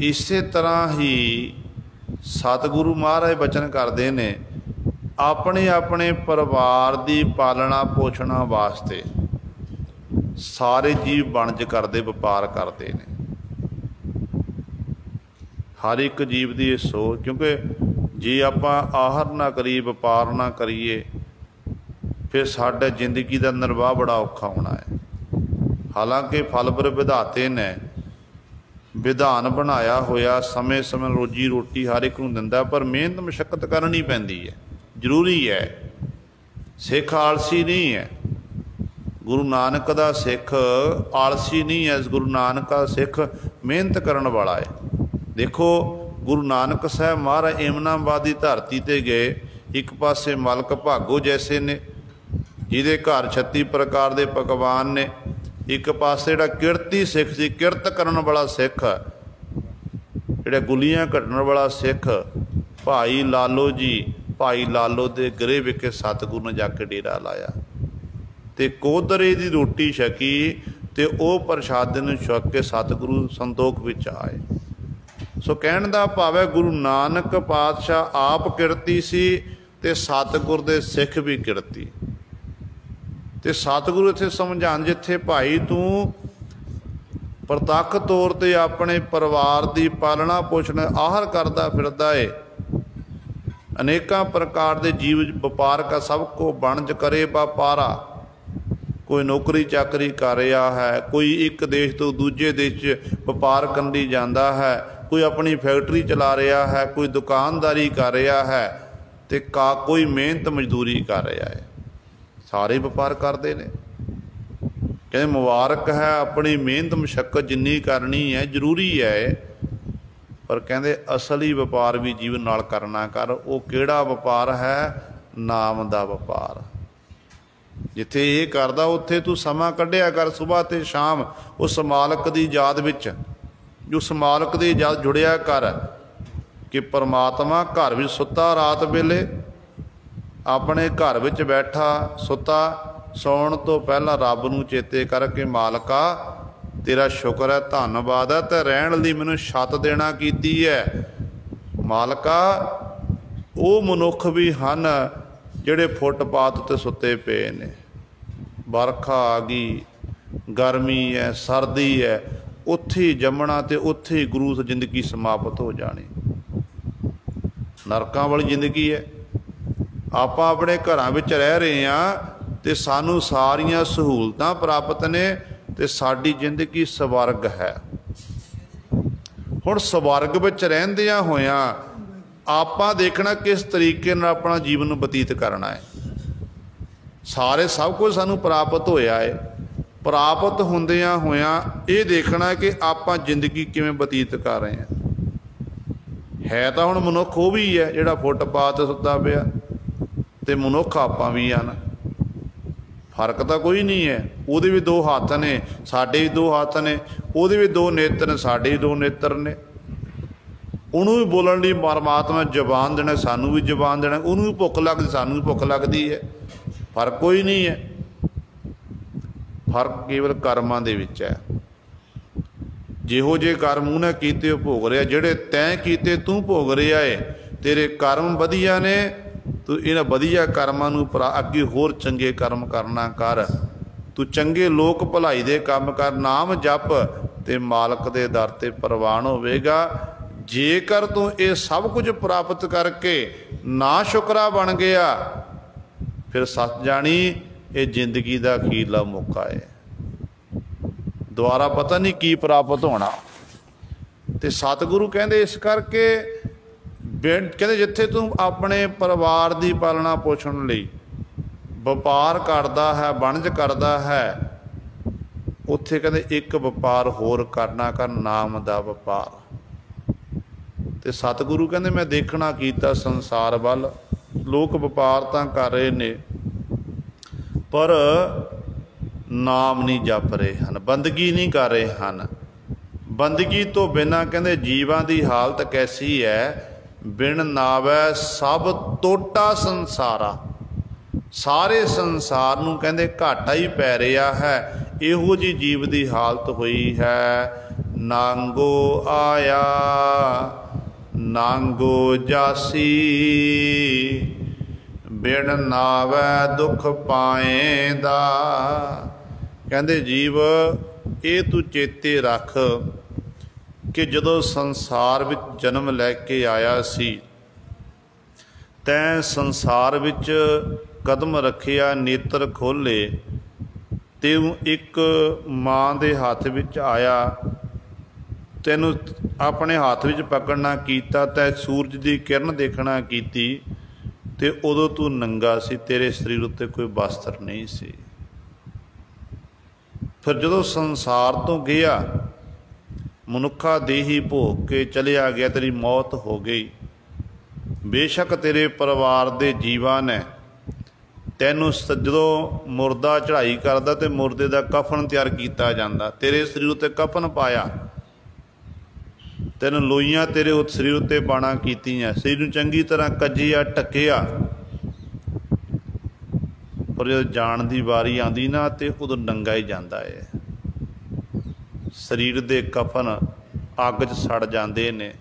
S1: इस तरह ही सतगुरु महाराज बचन करते हैं, अपने अपने परिवार की पालना पोषणा वास्ते सारे जीव वणज करते, व्यापार करते हैं। हर एक जीव की सोच, क्योंकि जे आपां आहार ना करिए, व्यापार ना करिए, फिर साडे जिंदगी का निर्वाह बड़ा औखा होना है। हालांकि फल पर विधाते ने विधान बनाया होया समय समय रोजी रोटी हर एक नूं दिंदा, पर मेहनत मशक्कत करनी पैंदी है, जरूरी है। सिख आलसी नहीं है, गुरु नानक दा सिख आलसी नहीं है। गुरु नानक का सिख मेहनत करन वाला है। देखो गुरु नानक साहब महाराज इमनाबाद की धरती ते गए, एक पासे मलक भागो जैसे ने जिहदे घर 36 प्रकार के पकवान ने, एक पासे जिहड़ा किरती सिख सी, किरत करन वाला सिख, जिहड़ा गुलियां कट्टण वाला सिख भाई लालो जी, भाई लालो दे गरे विखे सतगुरु ने जाके डेरा लाया ते कोदरे दी रोटी छकी ते ओ प्रशादे नूं छक के सतगुरु संतोख विच आए। सो कहण दा भाव है गुरु नानक पातशाह आप किरती सी ते सतगुर दे सिख भी किरती। ते सतगुरु इत्थे समझाण, जिथे भाई तू प्रतੱਖ तौर ते अपने परिवार की पालना पोषण आहर करदा फिरदा है, अनेकां प्रकार के जीव वपार का सबको वणज करे व्यापारा, कोई नौकरी चाकरी कर रहा है, कोई एक देश तो दूजे देश व्यापार करने जाता है, कोई अपनी फैक्ट्री चला रहा है, कोई दुकानदारी कर रहा है, तो कोई मेहनत मजदूरी कर रहा है, सारे व्यापार करते हैं। कहते मुबारक है, अपनी मेहनत मशक्कत जिन्नी करनी है जरूरी है, पर कहते असली व्यापार भी जीवन नाल करना कर। वो किहड़ा व्यापार है? नाम दा व्यापार। जिथे ये करदा उत्थे तू समा कढ़िया कर सुबह ते शाम, उस मालक दी याद विच, उस मालक दी याद जुड़िया कर कि परमात्मा घर विच सुता रात वेले, अपने घर विच बैठा सुता, सौण तो पहला रब नूं चेते करके मालका तेरा शुक्र है, धन्नवाद है ते रहण लई मैनूं छत देना कीती है। मालका वो मनुख भी हन जिहड़े फुटपाथ उत्ते सुते पे ने, बरखा आ गई, गर्मी है, सर्दी है, उत्थे ही जमना ते उत्थे ही गुरु से जिंदगी समाप्त हो जानी। नरकां वाली जिंदगी है। आपां अपने घरां विच रह रहे हां ते सानूं सारियां सहूलतां प्राप्त ने ते साडी जिंदगी स्वर्ग है। हुण स्वर्ग विच रहिंदियां होइयां आपां देखना किस तरीके नाल अपना जीवन बतीत करना है। सारे सब कुछ सानूं प्राप्त होया है, प्राप्त हुंदियां होइयां ये देखना है कि आपां जिंदगी किवें बतीत कर रहे हैं। है तां हुण मनुख वो भी है जिहड़ा फुटपाथ सुत्ता पिया, ते मनुख आपां भी हन, फर्क तो कोई नहीं है। उहदे भी दो हत्थ ने, साडे भी दो हत्थ ने, उहदे भी दो नेत्र ने, साडे भी दो नेत्र ने। उन्होंने भी बोलण लई परमात्मा जबान देना, सानू भी जबान देना, उन्होंने भी भुख लगती, सानू भी भुख लगती है। फर्क कोई नहीं है, फर्क केवल कर्मां दे विच है। जिहो जे कर्म उन्हें कीते भोग रहा, जिहड़े तैं कीते तू भोग रहा है, तेरे कर्म वधिया ने, तू इन्हां वधिया कर्मां नूं अगे होर चंगे कर्म करना कर। तू चंगे लोक भलाई दे काम कर, नाम जप ते मालक दे दर ते प्रवान होवेगा। जेकर तू ये सब कुछ प्राप्त करके ना शुकरा बन गया, फिर सच जानी ये जिंदगी का अखीरला मौका है, दोबारा पता नहीं की प्राप्त होना। तो सतगुरु कहते इस करके कहते जिथे तू अपने परिवार की पालना पोषण लई व्यापार करता है, वणज करता है, उत्थे कहते एक व्यापार होर करना कर, नाम का व्यापार। तो सतगुरु कहते मैं देखना कीता संसार वल, लोग व्यापार तो कर रहे ने पर नाम नहीं जप रहे हैं, बंदगी नहीं कर रहे हैं। बंदगी तो बिना कहते जीवां की हालत कैसी है, बिन नावै सब टोटा संसारा। सारे संसार नूं कहते घाटा ही पै रहा है, इहो जी जीव की हालत हुई है। नांगो आया नांगो जासी, बिन नावै दुख पाएंदा। कहते जीव ये तू चेते रख कि जदों संसार विच जन्म लैके आया सी, तैं संसार विच कदम रखिया, नेत्र खोले, ते एक माँ दे हाथ विच आया ਤੈਨੂੰ ਆਪਣੇ ਹੱਥ ਵਿੱਚ ਪਕੜਨਾ ਕੀਤਾ, ਤੈ ਸੂਰਜ ਦੀ ਕਿਰਨ ਦੇਖਣਾ ਕੀਤੀ, ਤੇ ਉਦੋਂ ਤੂੰ ਨੰਗਾ ਸੀ, ਤੇਰੇ ਸਰੀਰ ਉੱਤੇ ਕੋਈ ਵਸਤਰ ਨਹੀਂ ਸੀ। ਫਿਰ ਜਦੋਂ ਸੰਸਾਰ ਤੋਂ ਗਿਆ, ਮਨੁੱਖਾ ਦੇਹੀ ਭੋਗ ਕੇ ਚਲਿਆ ਗਿਆ, ਤੇਰੀ ਮੌਤ ਹੋ ਗਈ। ਬੇਸ਼ੱਕ ਤੇਰੇ ਪਰਿਵਾਰ ਦੇ ਜੀਵਾਂ ਨੇ ਤੈਨੂੰ ਜਦੋਂ ਮੁਰਦਾ ਚੜ੍ਹਾਈ ਕਰਦਾ ਤੇ ਮੁਰਦੇ ਦਾ ਕਫਨ ਤਿਆਰ ਕੀਤਾ ਜਾਂਦਾ, ਤੇਰੇ ਸਰੀਰ ਉੱਤੇ ਕਫਨ ਪਾਇਆ, ਤੈਨੂੰ ਲੋਈਆਂ ਤੇਰੇ ਸਰੀਰ ਉੱਤੇ ਬਾਣਾ ਕੀਤੀਆਂ, ਸਰੀਰ ਨੂੰ ਚੰਗੀ ਤਰ੍ਹਾਂ ਕੱਜਿਆ ਢੱਕਿਆ। ਪਰ ਜਦੋਂ ਜਾਣ ਦੀ ਵਾਰੀ ਆਉਂਦੀ ਨਾ, ਤੇ ਉਦੋਂ ਨੰਗਾ ਹੀ ਜਾਂਦਾ ਹੈ। ਸਰੀਰ ਦੇ ਕਫਨ ਅੱਗ 'ਚ ਸੜ ਜਾਂਦੇ ਨੇ,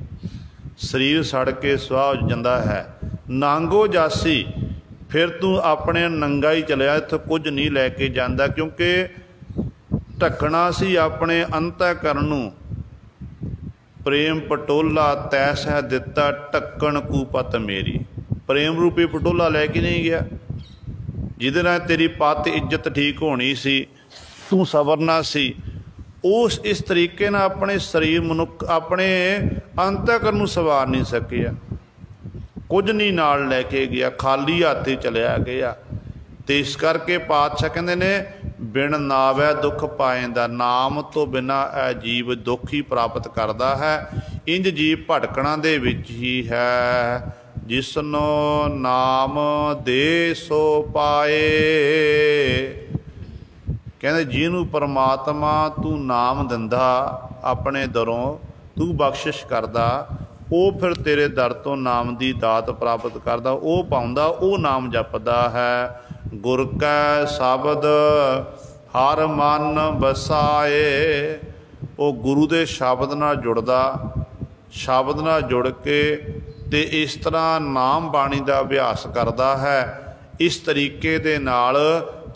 S1: ਸਰੀਰ ਸੜ ਕੇ ਸੁਆਹ ਹੋ ਜਾਂਦਾ ਹੈ। ਨਾਂਗੋ ਜਾਸੀ, ਫਿਰ ਤੂੰ ਆਪਣੇ ਨੰਗਾ ਹੀ ਚਲਿਆ, ਇੱਥੋਂ ਕੁਝ ਨਹੀਂ ਲੈ ਕੇ ਜਾਂਦਾ, ਕਿਉਂਕਿ ਢੱਕਣਾ ਸੀ ਆਪਣੇ ਅੰਤःਕਰਨ ਨੂੰ। ਪ੍ਰੇਮ ਪਟੋਲਾ ਤੈਸਾ ਦਿੱਤਾ, ਢੱਕਣ ਕੂਪਤ ਮੇਰੀ। ਪ੍ਰੇਮ ਰੂਪੀ ਪਟੋਲਾ ਲੈ ਕੇ ਨਹੀਂ ਗਿਆ, ਜਿਹਦੇ ਨਾਲ ਤੇਰੀ ਪੱਤ ਇੱਜ਼ਤ ਠੀਕ ਹੋਣੀ ਸੀ, ਤੂੰ ਸਵਰਨਾ ਸੀ। ਉਸ ਇਸ ਤਰੀਕੇ ਨਾਲ ਆਪਣੇ ਸਰੀਰ ਮਨੁੱਖ ਆਪਣੇ ਅੰਤःਕਰਨ ਨੂੰ ਸਵਾਰ ਨਹੀਂ ਸਕਿਆ, ਕੁਝ ਨਹੀਂ ਨਾਲ ਲੈ ਕੇ ਗਿਆ, ਖਾਲੀ ਹੱਥ ਹੀ ਚਲਿਆ ਗਿਆ। ਤੇ ਇਸ ਕਰਕੇ ਪਾਤਸ਼ਾਹ ਕਹਿੰਦੇ ਨੇ, ਬਿਨ ਨਾਵੈ ਦੁੱਖ ਪਾਏਂਦਾ, ਨਾਮ ਤੋਂ ਬਿਨਾਂ ਇਹ ਜੀਵ ਦੁੱਖ ਹੀ ਪ੍ਰਾਪਤ ਕਰਦਾ ਹੈ। ਇੰਜ ਜੀਵ ਭਟਕਣਾ ਦੇ ਵਿੱਚ ਹੀ ਹੈ, ਜਿਸਨੋ ਨਾਮ ਦੇ ਸੋ ਪਾਏ। ਕਹਿੰਦੇ ਜਿਹਨੂੰ ਪਰਮਾਤਮਾ ਤੂੰ ਨਾਮ ਦਿੰਦਾ, ਆਪਣੇ ਦਰੋਂ ਤੂੰ ਬਖਸ਼ਿਸ਼ ਕਰਦਾ, ਉਹ ਫਿਰ ਤੇਰੇ ਦਰ ਤੋਂ ਨਾਮ ਦੀ ਦਾਤ ਪ੍ਰਾਪਤ ਕਰਦਾ, ਉਹ ਪਾਉਂਦਾ, ਉਹ ਨਾਮ ਜਪਦਾ ਹੈ। ਗੁਰ ਕੈ ਸ਼ਬਦ ਹਰ ਮਨ ਵਸਾਏ, ਉਹ ਗੁਰੂ ਦੇ ਸ਼ਬਦ ਨਾਲ ਜੁੜਦਾ, ਸ਼ਬਦ ਨਾਲ ਜੁੜ ਕੇ ਤੇ ਇਸ ਤਰ੍ਹਾਂ ਨਾਮ ਬਾਣੀ ਦਾ ਅਭਿਆਸ ਕਰਦਾ ਹੈ। ਇਸ ਤਰੀਕੇ ਦੇ ਨਾਲ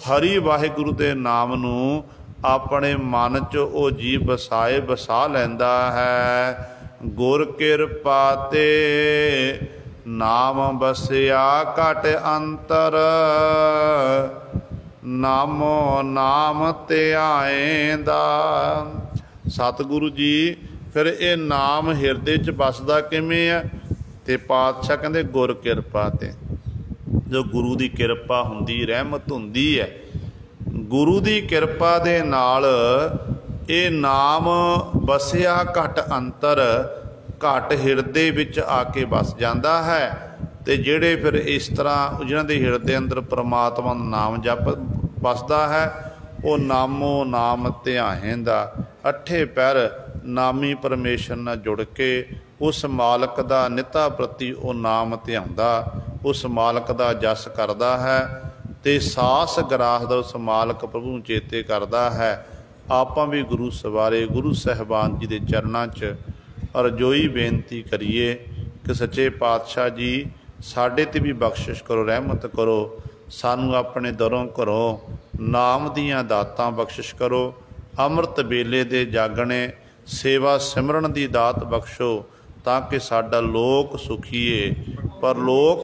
S1: ਹਰੀ ਵਾਹਿਗੁਰੂ ਦੇ ਨਾਮ ਨੂੰ ਆਪਣੇ ਮਨ 'ਚ ਉਹ ਜੀਵ ਵਸਾ ਲੈਂਦਾ ਹੈ। ਗੁਰ ਕਿਰਪਾ ਤੇ ਨਾਮ ਵਸਿਆ ਘਟ ਅੰਤਰ, ਨਾਮੋ ਨਾਮ ਧਿਆਏਂਦਾ। ਸਤਿਗੁਰੂ ਜੀ ਫਿਰ ਇਹ ਨਾਮ ਹਿਰਦੇ 'ਚ ਵਸਦਾ ਕਿਵੇਂ ਆ? ਤੇ ਪਾਤਸ਼ਾਹ ਕਹਿੰਦੇ ਗੁਰ ਕਿਰਪਾ ਤੇ, ਜੋ ਗੁਰੂ ਦੀ ਕਿਰਪਾ ਹੁੰਦੀ, ਰਹਿਮਤ ਹੁੰਦੀ ਹੈ, ਗੁਰੂ ਦੀ ਕਿਰਪਾ ਦੇ ਨਾਲ ਇਹ ਨਾਮ ਵਸਿਆ ਘਟ ਅੰਤਰ, ਘਟ ਹਿਰਦੇ ਵਿੱਚ ਆ ਕੇ ਵਸ ਜਾਂਦਾ ਹੈ। ਤੇ ਜਿਹੜੇ ਫਿਰ ਇਸ ਤਰ੍ਹਾਂ ਜਿਹਨਾਂ ਦੇ ਹਿਰਦੇ ਅੰਦਰ ਪਰਮਾਤਮਾ ਦਾ ਨਾਮ ਜਪ ਵਸਦਾ ਹੈ, ਉਹ ਨਾਮੋ ਨਾਮ ਧਿਆਏਂਦਾ। ਅੱਠੇ ਪੈਰ ਨਾਮੀ ਪਰਮੇਸ਼ਰ ਨਾਲ ਜੁੜ ਕੇ ਉਸ ਮਾਲਕ ਦਾ ਨਿਤਾ ਪ੍ਰਤੀ ਉਹ ਨਾਮ ਧਿਆਉਂਦਾ, ਉਸ ਮਾਲਕ ਦਾ ਜਸ ਕਰਦਾ ਹੈ ਤੇ ਸਾਸ ਗਰਾਹਦਾ ਉਸ ਮਾਲਕ ਪ੍ਰਭੂ ਨੂੰ ਚੇਤੇ ਕਰਦਾ ਹੈ। ਆਪਾਂ ਵੀ ਗੁਰੂ ਸਵਾਰੇ ਗੁਰੂ ਸਾਹਿਬਾਨ ਜੀ ਦੇ ਚਰਨਾਂ 'ਚ ਅਰਜ਼ੋਈ ਬੇਨਤੀ ਕਰੀਏ ਕਿ ਸੱਚੇ ਪਾਤਸ਼ਾਹ ਜੀ ਸਾਡੇ 'ਤੇ ਵੀ ਬਖਸ਼ਿਸ਼ ਕਰੋ, ਰਹਿਮਤ ਕਰੋ, ਸਾਨੂੰ ਆਪਣੇ ਦਰੋਂ ਘਰੋਂ ਨਾਮ ਦੀਆਂ ਦਾਤਾਂ ਬਖਸ਼ਿਸ਼ ਕਰੋ, ਅੰਮ੍ਰਿਤ ਵੇਲੇ ਦੇ ਜਾਗਣੇ ਸੇਵਾ ਸਿਮਰਨ ਦੀ ਦਾਤ ਬਖਸ਼ੋ, ਤਾਂ ਕਿ ਸਾਡਾ ਲੋਕ ਸੁਖੀਏ। ਪਰ ਲੋਕ